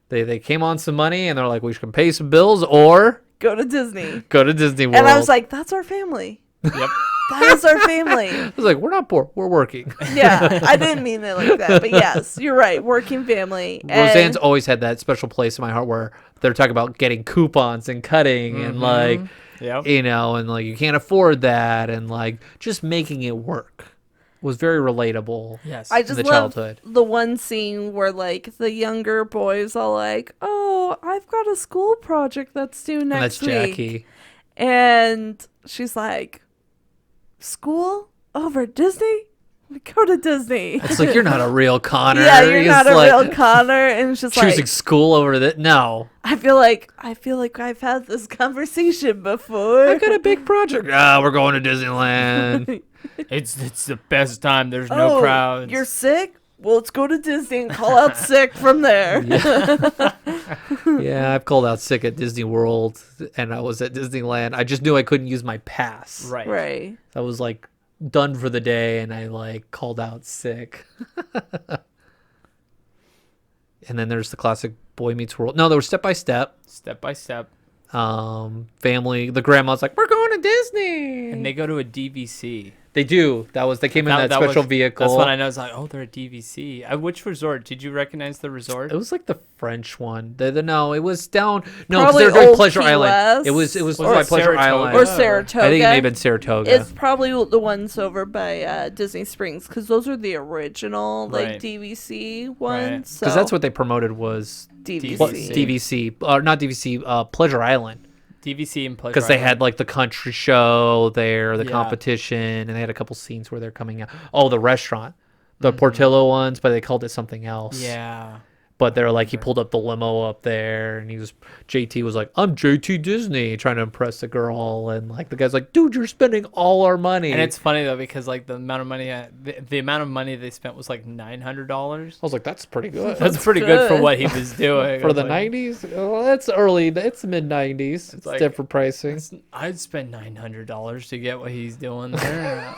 They came on some money and they're like, we can pay some bills or Go to Disney. go to Disney World. And I was like, that's our family. Yep. That is our family. I was like, we're not poor. We're working. Yeah, I didn't mean it like that, but yes, you're right. Working family. Roseanne's And always had that special place in my heart where they're talking about getting coupons and cutting and like, Yep. you know, and like you can't afford that and like just making it work was very relatable. Yes. I in just the love childhood. the one scene where like the younger boys are like, "Oh, I've got a school project that's due And next that's week," Jackie. and she's like, "School over Disney? We go to Disney." It's like, you're not a real Connor. Yeah, you're He's not a like, real Connor, and it's just choosing like school over that. No. I feel like I've had this conversation before. I got a big project. We're going to Disneyland. It's the best time. There's no crowds. You're sick? Well, let's go to Disney and call out sick from there. Yeah, I've called out sick at Disney World, and I was at Disneyland. I just knew I couldn't use my pass. right. Right. I was like done for the day, and I like called out sick. And then there's the classic Boy Meets World. No, there was Step by Step. Step by step. Family. The grandma's like, we're going to Disney. And they go to a DVC. They do. They came in that special was, vehicle. That's when I know. It's like, oh, they're at DVC. Which resort? Did you recognize the resort? It was like the French one. No, it was down. No, because Probably they were doing Old Pleasure Key Island. West. It was Was by it Pleasure Saratoga? Island. Or Oh. Saratoga. I think it may have been Saratoga. It's probably the ones over by Disney Springs because those are the original like Right. DVC Right. ones. Because So that's what they promoted was DVC. DVC. not DVC, Pleasure Island. DVC and Pleasure Because they Island. had like the country show there, the Yeah. competition, and they had a couple scenes where they're coming out. Oh, the restaurant, the Portillo ones, but they called it something else. Yeah. But they're like, he pulled up the limo up there, and JT was like, I'm JT Disney, trying to impress the girl, and like the guy's like, dude, you're spending all our money. And it's funny though because like the amount of money the amount of money they spent was like $900. I was like, that's pretty good. That's pretty good for good. what he was doing. For I the was like, 90s? Well, that's early. It's mid 90s. It's like- different pricing. I'd spend $900 to get what he's doing there.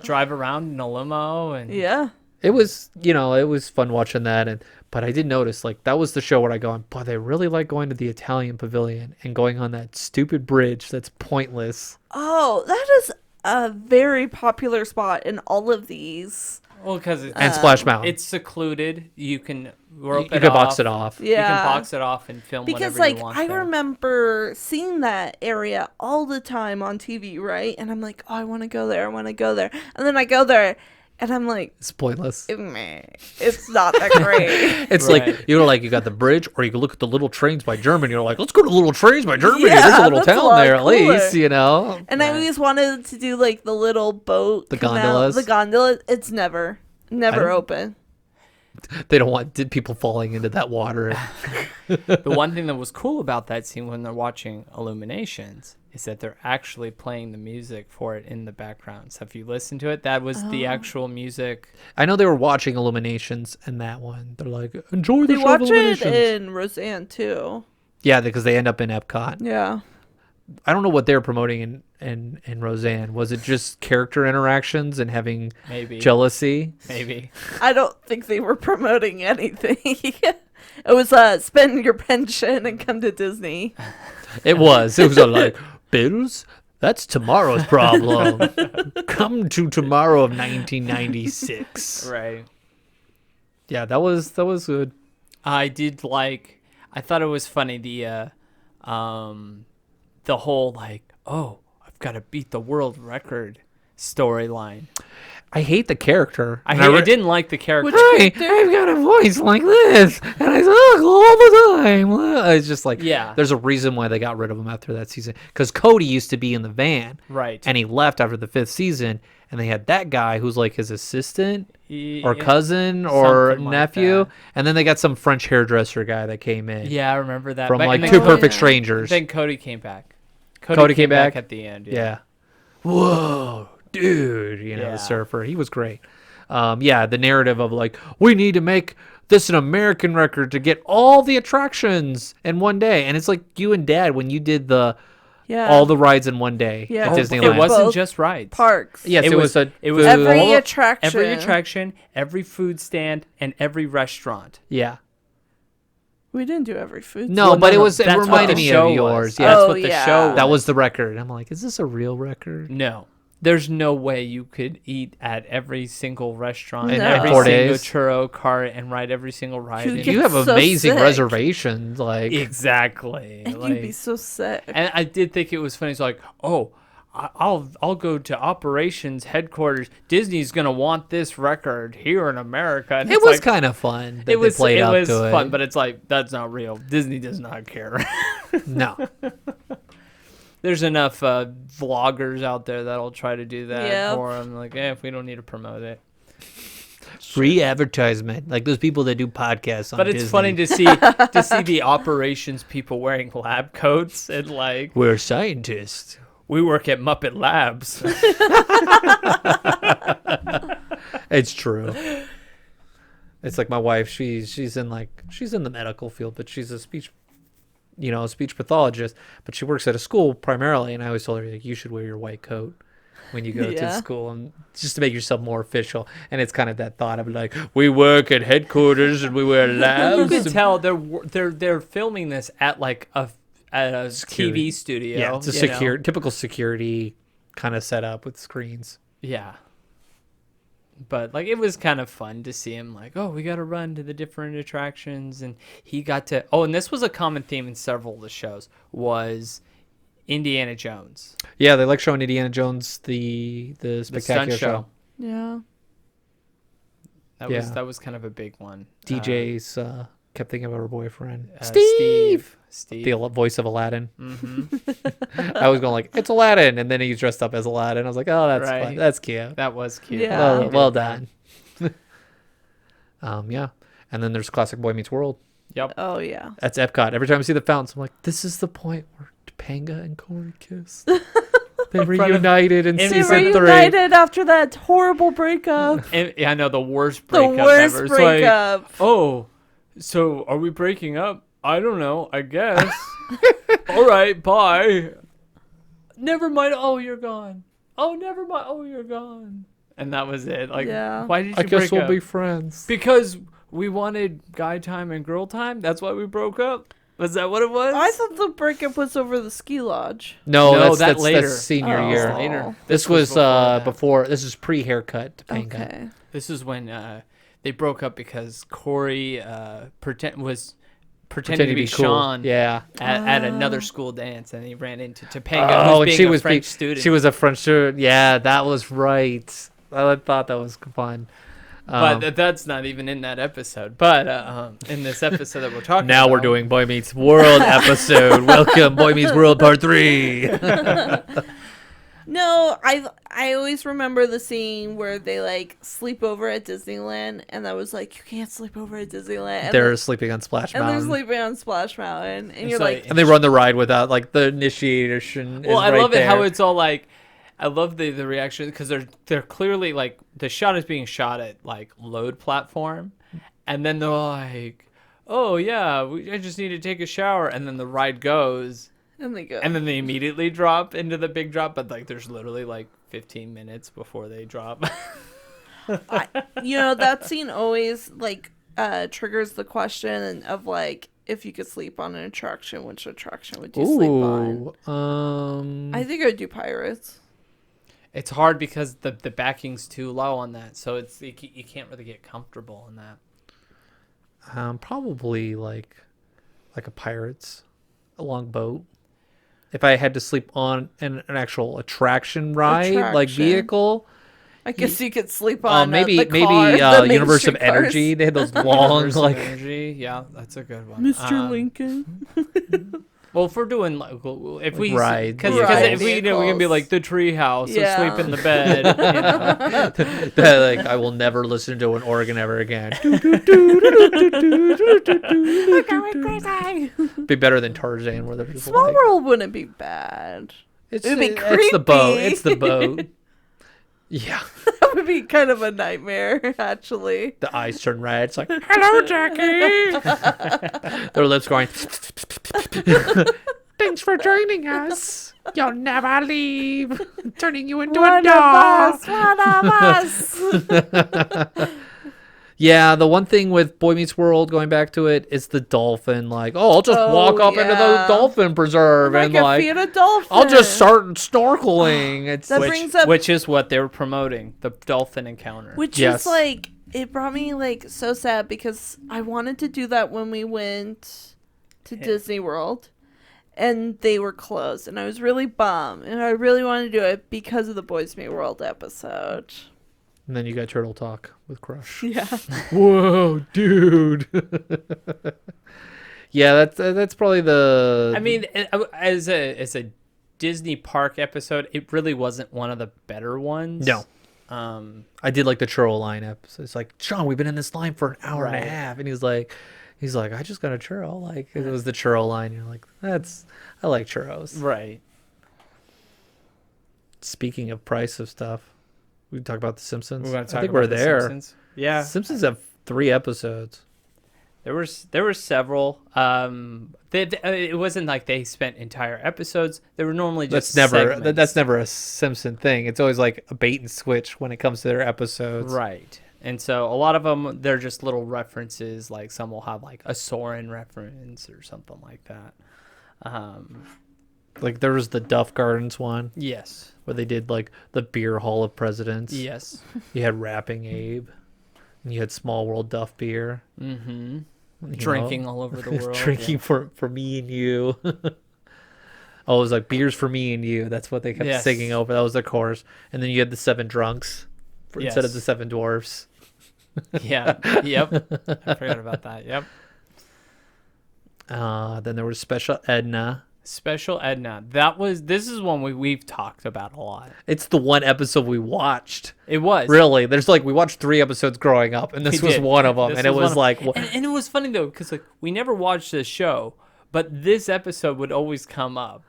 Drive around in a limo and Yeah. It was, it was fun watching that. But I did notice, like, that was the show where I go, boy, they really like going to the Italian pavilion and going on that stupid bridge that's pointless. Oh, that is a very popular spot in all of these. well because it's And Splash Mountain. it's secluded. You can You rope can it off. box it off. You can Yeah. box it off and film Because whatever you like want. I there. remember seeing that area all the time on TV, right? And I'm like, oh, I want to go there. I want to go there. And then I go there, and I'm like, It's pointless. meh, it's not that great. It's Right. like, you got the bridge, or you can look at the little trains by Germany. You're like, let's go to the little trains by Germany. Yeah, There's a little that's a town lot there at cooler. least, And I always wanted to do like the little boat, The canal- gondolas? The gondola. It's never don't- open. They don't want people falling into that water. The one thing that was cool about that scene when they're watching Illuminations is that they're actually playing the music for it in the background. So if you listen to it, that was the actual music. I know they were watching Illuminations in that one. They're like, enjoy the They show watch it Illuminations. in Roseanne too. Yeah, because they end up in Epcot. Yeah. I don't know what they're promoting in Roseanne. Was it just character interactions and having Maybe. jealousy? Maybe. I don't think they were promoting anything. It was spend your pension and come to Disney. It was. It was like, bills? That's tomorrow's problem. Come to tomorrow of 1996. Right. Yeah, that was good. I thought it was funny the whole like, oh, I've got to beat the world record storyline. I hate the character. I didn't like the character. Hey, I've got a voice like this, and I talk all the time. It's just like, Yeah. there's a reason why they got rid of him after that season. Because Cody used to be in the van, Right. and he left after the 5th season, and they had that guy who's like his assistant or Yeah. cousin or Something like nephew, that. and then they got some French hairdresser guy that came in Yeah, I remember that. from But- like and then Two Cody- Perfect yeah. Strangers. Then Cody came back. Cody came back? at the end. Yeah. Whoa, dude. You know, Yeah. the surfer. He was great. Yeah, the narrative of like, we need to make this an American record to get all the attractions in one day. And it's like you and Dad when you did all the rides in one day Yeah. at Oh, Disneyland. It wasn't Both just rides. Parks. Yes, it was it was Every all- attraction. every attraction, every food stand, and every restaurant. Yeah. We didn't do every food. No, Well, but no, it that's what reminded the me show of was. yours. Yeah. That's Oh, what the yeah. show That was the record. I'm like, is this a real record? No. There's no way you could eat at every single restaurant, In every 4 single days? churro cart, and ride every single ride. You in- get You have so amazing sick. reservations. Like, Exactly. And Like- you'd be so sick. and I did think it was funny. It's like, oh, I'll go to operations headquarters. Disney's gonna want this record here in America. And it it's was like, kind of fun. That it was they played it up was to fun, it. but it's like that's not real. Disney does not care. No. There's enough vloggers out there that'll try to do that Yep. for them. Like, if we don't need to promote it. Free advertisement, like those people that do podcasts on But it's Disney. funny to see the operations people wearing lab coats and like, We're scientists. we work at Muppet Labs. It's true. It's like my wife. She's in the medical field, but she's a speech pathologist. But she works at a school primarily, and I always told her like, you should wear your white coat when you go to Yeah. school, and just to make yourself more official. And it's kind of that thought of like, we work at headquarters and we wear You labs. can tell they're filming this at like a Security. TV studio. Yeah, it's a typical security kind of setup with screens. Yeah. But like it was kind of fun to see him like, oh, we got to run to the different attractions, and he got to. Oh, and this was a common theme in several of the shows was Indiana Jones, Yeah, they like showing Indiana Jones the the stunt spectacular show. show. Yeah. Yeah. That was kind of a big one. DJ's kept thinking about her boyfriend, Steve. the voice of Aladdin. Hmm. I was going like, it's Aladdin, and then he dressed up as Aladdin. I was like, oh, that's Right. fun. That's cute. That was cute. Yeah. He did Well that. done. Yeah, and then there's Classic Boy Meets World. Yep. Oh yeah. That's Epcot. Every time I see the fountains, I'm like, this is the point where Topanga and Corey kiss. They reunited in in They season 3. reunited after that horrible breakup. And, I know the worst The breakup worst ever. It's like, breakup. oh, so are we breaking up? I don't know. I guess. All right. Bye. Never mind. Oh, you're gone. Oh, never mind. Oh, you're gone. And that was it. Like, Yeah. why did you I guess break we'll up? be friends. Because we wanted guy time and girl time. That's why we broke up. Was that what it was? I thought the breakup was over the ski lodge. No, No, that's later. That's senior Oh. year. Later. This was was before that. before. This is pre-haircut Topanga. Okay. This is when they broke up because Corey pretending to be cool. Sean Yeah. at another school dance, and he ran into Topanga, who's and being she a was French student. She was a French student. Yeah, that was right. I thought that was fun. But that's not even in that episode. But in this episode that we're talking Now about. we're doing Boy Meets World episode. Welcome, Boy Meets World Part 3. No, I always remember the scene where they like sleep over at Disneyland, and I was like, you can't sleep over at Disneyland. And They're sleeping on Splash and they're Mountain. sleeping on Splash Mountain, and And you're so like, And they run the ride without, like, the initiation. Well, is I right love it how there. it's all like. I love the reaction because they're clearly like the shot is being shot at like load platform, and then they're like, "Oh yeah, I just need to take a shower," and then the ride goes, And they go. And then they immediately drop into the big drop, but like there's literally like 15 minutes before they drop. That scene always like triggers the question of like, if you could sleep on an attraction, which attraction would you sleep on? I think I'd do Pirates. It's hard because the backing's too low on that, so you can't really get comfortable in that. Probably like a Pirates, a long boat. If I had to sleep on an actual attraction ride, like vehicle, I guess you could sleep on maybe the car, the Universe of Main Street cars. Energy. They had those long like Energy. Yeah, that's a good one. Mr. Lincoln. Well, if we're doing if we rides, because rides. if we we can be like the tree house or Yeah. sleep in the bed. like I will never listen to an organ ever again. Be better than Tarzan, where they're just Small like, World wouldn't be bad. It'd be it's the boat. creepy. It's the boat. Yeah. That would be kind of a nightmare, actually. The eyes turn red. It's like, hello, Jackie. Their lips going. Thanks for joining us. You'll never leave. Turning you into a dog. One of us. Yeah, the one thing with Boy Meets World, going back to it, is the dolphin. Like, I'll just walk up into the dolphin preserve and like, feed a dolphin. I'll just start snorkeling. It's That brings up, which is what they were promoting, the dolphin encounter. which Yes. is like, it brought me like so sad because I wanted to do that when we went to Disney World. And they were closed, and I was really bummed, and I really wanted to do it because of the Boys Meet World episode. And then you got Turtle Talk with Crush. Yeah. Whoa, dude. Yeah, that's probably the. I mean, as a Disney park episode, it really wasn't one of the better ones. No. I did like the churro line episode. It's like, Sean, we've been in this line for an hour and a half, and he's like, I just got a churro. Like, it was the churro line. You're like, I like churros. Right. Speaking of price of stuff, we talk about The Simpsons. We're gonna talk I think about we're The there. Simpsons. Yeah. Simpsons have 3 episodes. There were several. It wasn't like they spent entire episodes. They were normally just segments. That's never a Simpson thing. It's always like a bait and switch when it comes to their episodes. Right. And so a lot of them, they're just little references. Like some will have like a Soren reference or something like that. Like there was the Duff Gardens one Yes. where they did like the Beer Hall of Presidents. Yes. You had Rapping Abe. And you had Small World Duff Beer. Mm-hmm. You Drinking know? all over the world. Drinking for me and you. Oh, it was like beers for me and you. That's what they kept singing over. That was their chorus. And then you had the 7 drunks instead of the 7 dwarfs. Yeah. Yep. I forgot about that. Yep. Then there was Special Edna. Special Edna. This is one we've talked about a lot. It's the one episode we watched. It was. Really. There's like, we watched 3 episodes growing up, and this was one of them. This and it was like... And it was funny, though, because like we never watched this show, but this episode would always come up.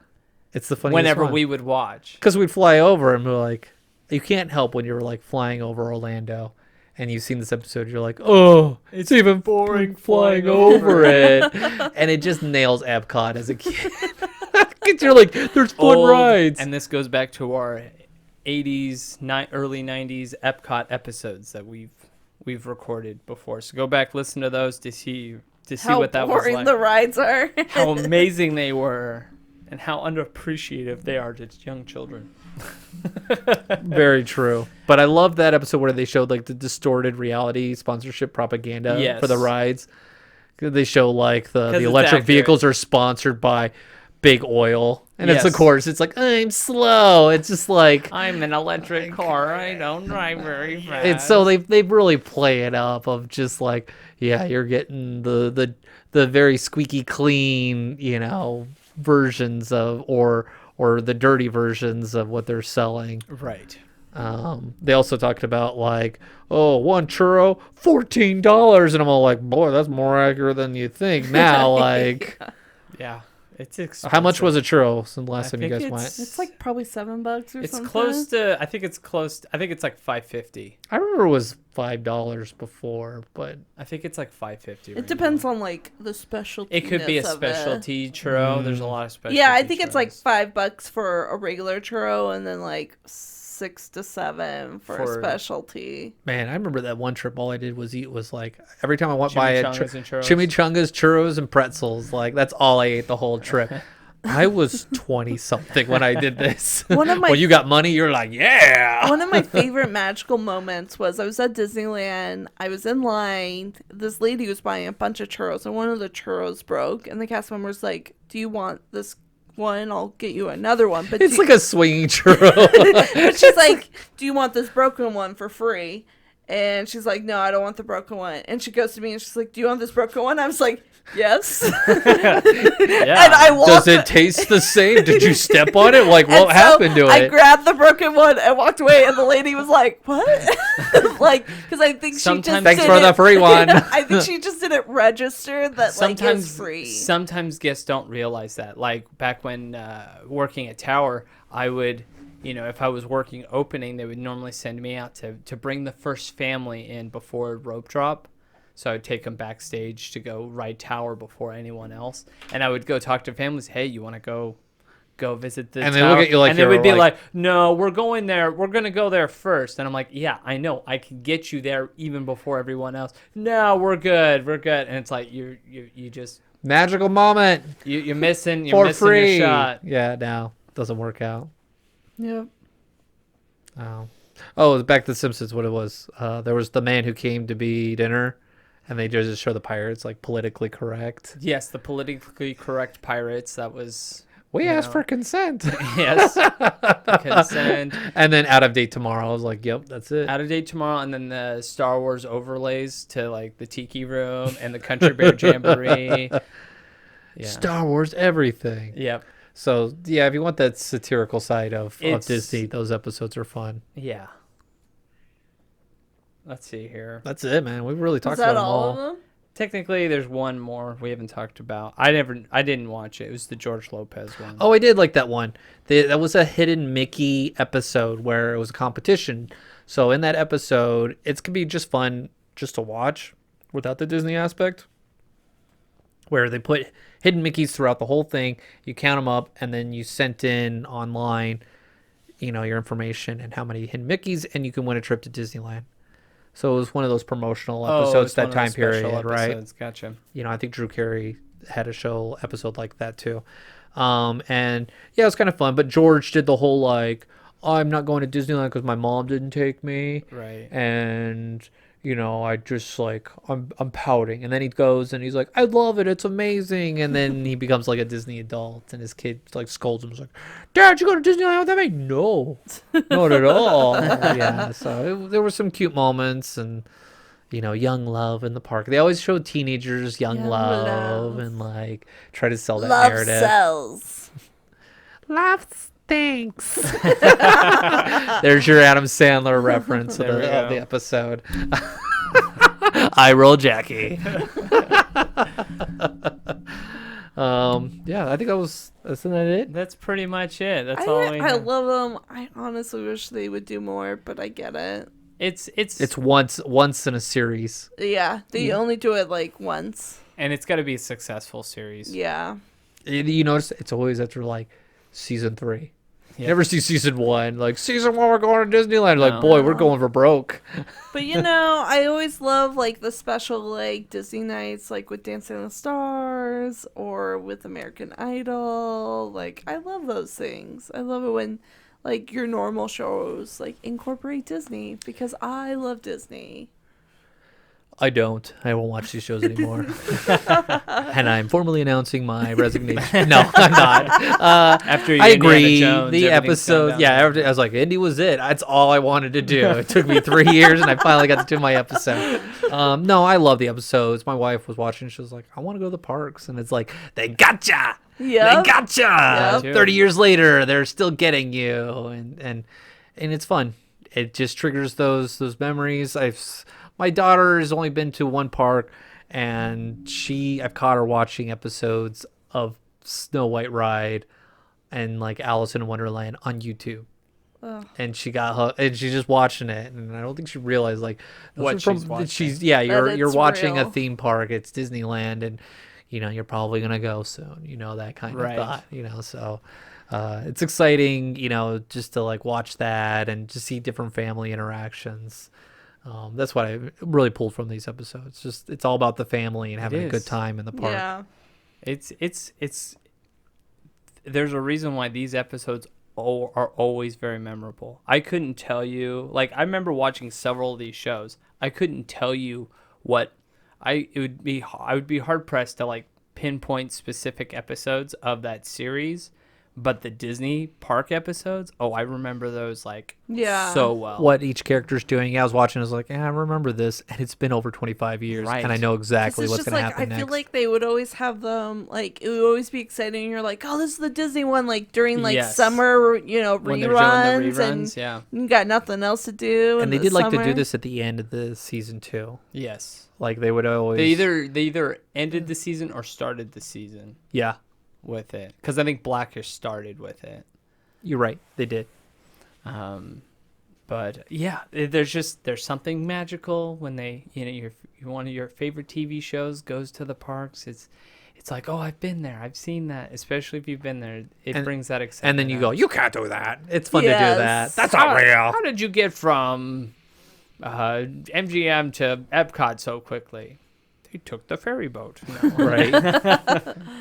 It's the funniest whenever one. we would watch. Because we'd fly over, and we're like... You can't help when you're like flying over Orlando, and you've seen this episode, you're like, oh, it's even boring flying over it. And it just nails Epcot as a kid. You're like, there's fun rides. And this goes back to our 80s, early 90s Epcot episodes that we've recorded before. So go back, listen to those to see what that was like. How boring the rides are. How amazing they were, and how unappreciative they are to young children. Very true. But I love that episode where they showed like the distorted reality sponsorship propaganda for the rides. They show like the electric vehicles are sponsored by Big Oil. And it's of course it's like, I'm slow. It's just like, I'm an electric car. I don't drive very fast. It's so they really play it up of just like, yeah, you're getting the very squeaky clean, versions of or the dirty versions of what they're selling. Right. They also talked about like, oh, 1 churro, $14, and I'm all like, boy, that's more accurate than you think now. Like, yeah. It's expensive. How much was a churro since the last I time you think guys went? It's like probably $7 or It's something. close to. I think it's close. I think it's like $5.50. I remember it was $5 before, but I think it's like $5.50. It depends on like the specialty. It could be a specialty churro. There's a lot of specialty. Yeah, I think it's like churros. $5 for a regular churro, and then like 6 to 7 for a specialty. man, I remember that one trip. All I did was eat was like every time I went by it, Chimichangas and churros. chimichangas, churros, and pretzels. Like that's all I ate the whole trip. I was 20 something when I did this. One of my when you got money, you're like, yeah. One of my favorite magical moments was I was at Disneyland. I was in line. This lady was buying a bunch of churros, and one of the churros broke. And the cast member was like, "Do you want this one? I'll get you another one." But It's like a swinging churro. but she's like, "Do you want this broken one for free?" And she's like, "No, I don't want the broken one." And she goes to me and she's like, "Do you want this broken one?" I was like, "Yes." Yeah. And I walked. Does it taste the same? Did you step on it? Like, what And so happened to I it? grabbed the broken one and walked away, and the lady was like, "What?" Like, because I think she just Sometimes- Thanks for the didn't- free one. I think she just didn't register that like sometimes it's free. Sometimes guests don't realize that. Like back when working at Tower, I would, if I was working opening, they would normally send me out to bring the first family in before rope drop. So I would take them backstage to go ride Tower before anyone else, and I would go talk to families. Hey, you want to go visit the And tower? they look at you like and they you're would be like- like, "No, we're going there. We're gonna go there first." And I'm like, "Yeah, I know. I can get you there even before everyone else." No, we're good. We're good. And it's like you just Magical moment you're missing for missing free. your shot. Yeah, no, doesn't work out. Yeah. Oh, back to The Simpsons. What it was? There was the man who came to be dinner, and they just show the pirates like politically correct. Yes, the politically correct pirates. That was We You asked know. for consent. yes, consent. And then Out of Date Tomorrow. I was like, yep, that's it. Out of Date Tomorrow, and then the Star Wars overlays to like the Tiki Room and the Country Bear Jamboree. Yeah. Star Wars everything. Yep. So yeah, if you want that satirical side of It's- Disney, those episodes are fun. Yeah. Let's see here. That's it, man. We've really Was talked that about them all all. of them? Technically, there's one more we haven't talked about. I didn't watch it. It was the George Lopez one. Oh, I did like that one. That was a hidden Mickey episode where it was a competition. So in that episode, it could be just fun just to watch without the Disney aspect, where they put hidden Mickeys throughout the whole thing. You count them up, and then you sent in online, your information and how many hidden Mickeys, and you can win a trip to Disneyland. So it was one of those promotional episodes it's one that of time those special period, right? episodes. Gotcha. I think Drew Carey had a show episode like that too. And yeah, it was kind of fun. But George did the whole like, I'm not going to Disneyland because my mom didn't take me. Right. And I just like I'm pouting, and then he goes and he's like, I love it, it's amazing. And then he becomes like a Disney adult, and his kid like scolds him. He's like, Dad, you go to Disneyland without me? No, not at all. Yeah. So there were some cute moments, and young love in the park. They always show teenagers young love and like try to sell that Love narrative. sells. Love stinks. There's your Adam Sandler reference of There we the go. episode. I roll Jackie. Yeah, I think isn't that it? That's pretty much it. That's all we I have. love them. I honestly wish they would do more, but I get it. It's Once in a series. Yeah, they only do it like once. and it's got to be a successful series. Yeah. You notice it's always after like season 3. You Yeah. never see season 1. Like season 1, we're going to Disneyland. Like, No. boy, we're going for broke. But I always love like the special like Disney nights like with Dancing with the Stars or with American Idol. Like I love those things. I love it when like your normal shows like incorporate Disney because I love Disney. I don't. I won't watch these shows anymore. And I'm formally announcing my resignation. No, I'm not. After I Indiana agree. Jones, The everything's episode, gone yeah, down. I was like, Indy was it. That's all I wanted to do. It took me 3 years, and I finally got to do my episode. No, I love the episodes. My wife was watching. She was like, I want to go to the parks. And it's like, they gotcha. Yep. They gotcha. Yep. 30 years later, they're still getting you. And it's fun. It just triggers those memories. My daughter has only been to one park, and I've caught her watching episodes of Snow White ride and like Alice in Wonderland on YouTube. Ugh. And she got her, and she's just watching it, and I don't think she realized like those What are from, she's watching. you're it's watching a real. theme park. It's Disneyland, and you're probably gonna go soon. That kind Right. of thought. So it's exciting. Just to like watch that and just see different family interactions. That's what I really pulled from these episodes. Just it's all about the family and having a good is. time in the park. Yeah. It's there's a reason why these episodes are always very memorable. I couldn't tell you, like, I remember watching several of these shows. I couldn't tell you what I would be hard pressed to like pinpoint specific episodes of that series, but the Disney park episodes, I remember those like Yeah. so well. What each character's doing. I was watching. I was like, I remember this, and it's been over 25 years, Right. and I know exactly It's what's just going to like happen I next. feel like they would always have them like it would always be exciting. You're like, oh, this is the Disney one, like during like Yes. summer, when they're doing the reruns, reruns, and yeah. you got nothing else to do. and in they the did like to do summer. this at the end of the season too. Yes. Like they would always. They either ended the season or started the season Yeah, with it, because I think Blackish started with it. you're right. They did. But yeah, there's something magical when they, one of your favorite TV shows goes to the parks. It's like, oh, I've been there, I've seen that. Especially if you've been there, it brings that excitement. And then you go, out. you can't do that. It's fun to do Yes. that. That's not real. How did you get from MGM to Epcot so quickly? They took the ferry boat. No. Right.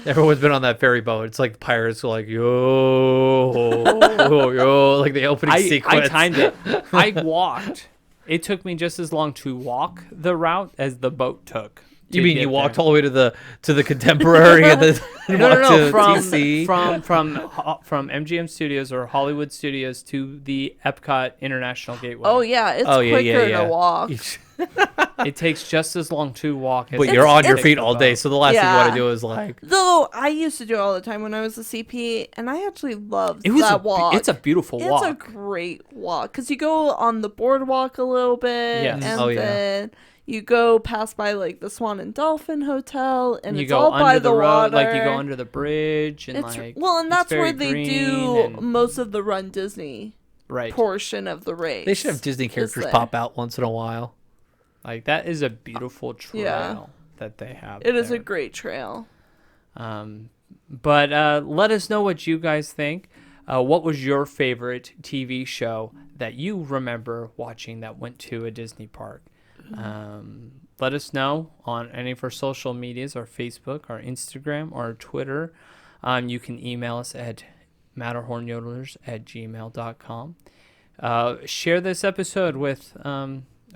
Everyone's been on that ferry boat. It's like pirates are like, yo, like the opening sequence. I timed it. I walked. It took me just as long to walk the route as the boat took. You to mean get you walked there. all the way to the Contemporary and then walked to from TC? from MGM Studios or Hollywood Studios to the Epcot International Gateway. Oh yeah, it's Oh, yeah, quicker yeah. to walk. It takes just as long to walk. As But it you're on your takes feet to all boat. day, so the last thing you want Yeah. to do is like, Though I used to do it all the time when I was a CP, and I actually loved It was that walk. It's a beautiful It's walk. a great walk because you go on the boardwalk a little bit, Yes. and Oh, yeah. then you go past by like the Swan and Dolphin Hotel, and you it's go all under by the the road, water. like you go under the bridge, and It's like well, and it's that's very where they green do and- most of the Run Disney right. portion of the race. they should have Disney characters there. pop out once in a while. Like that is a beautiful trail Yeah. that they have. It is there. a great trail. But let us know what you guys think. What was your favorite TV show that you remember watching that went to a Disney park? Let us know on any of our social medias, our Facebook, our Instagram, or our Twitter. You can email us at matterhornyodelers@gmail.com. Share this episode with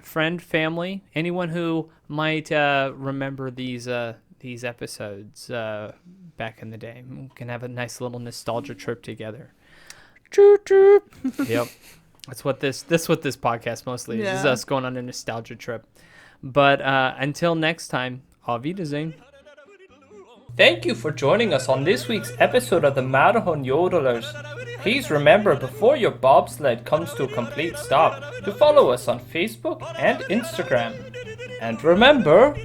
friend, family, anyone who might remember these episodes back in the day. We can have a nice little nostalgia trip together. Choo choo. Yep. That's what this podcast mostly is. Is Yeah. us going on a nostalgia trip. But until next time, auf Wiedersehen. Thank you for joining us on this week's episode of the Matterhorn Yodelers. Please remember, before your bobsled comes to a complete stop, to follow us on Facebook and Instagram. And remember,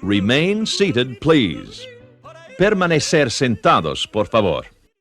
Remain seated, please. Permanecer sentados, por favor.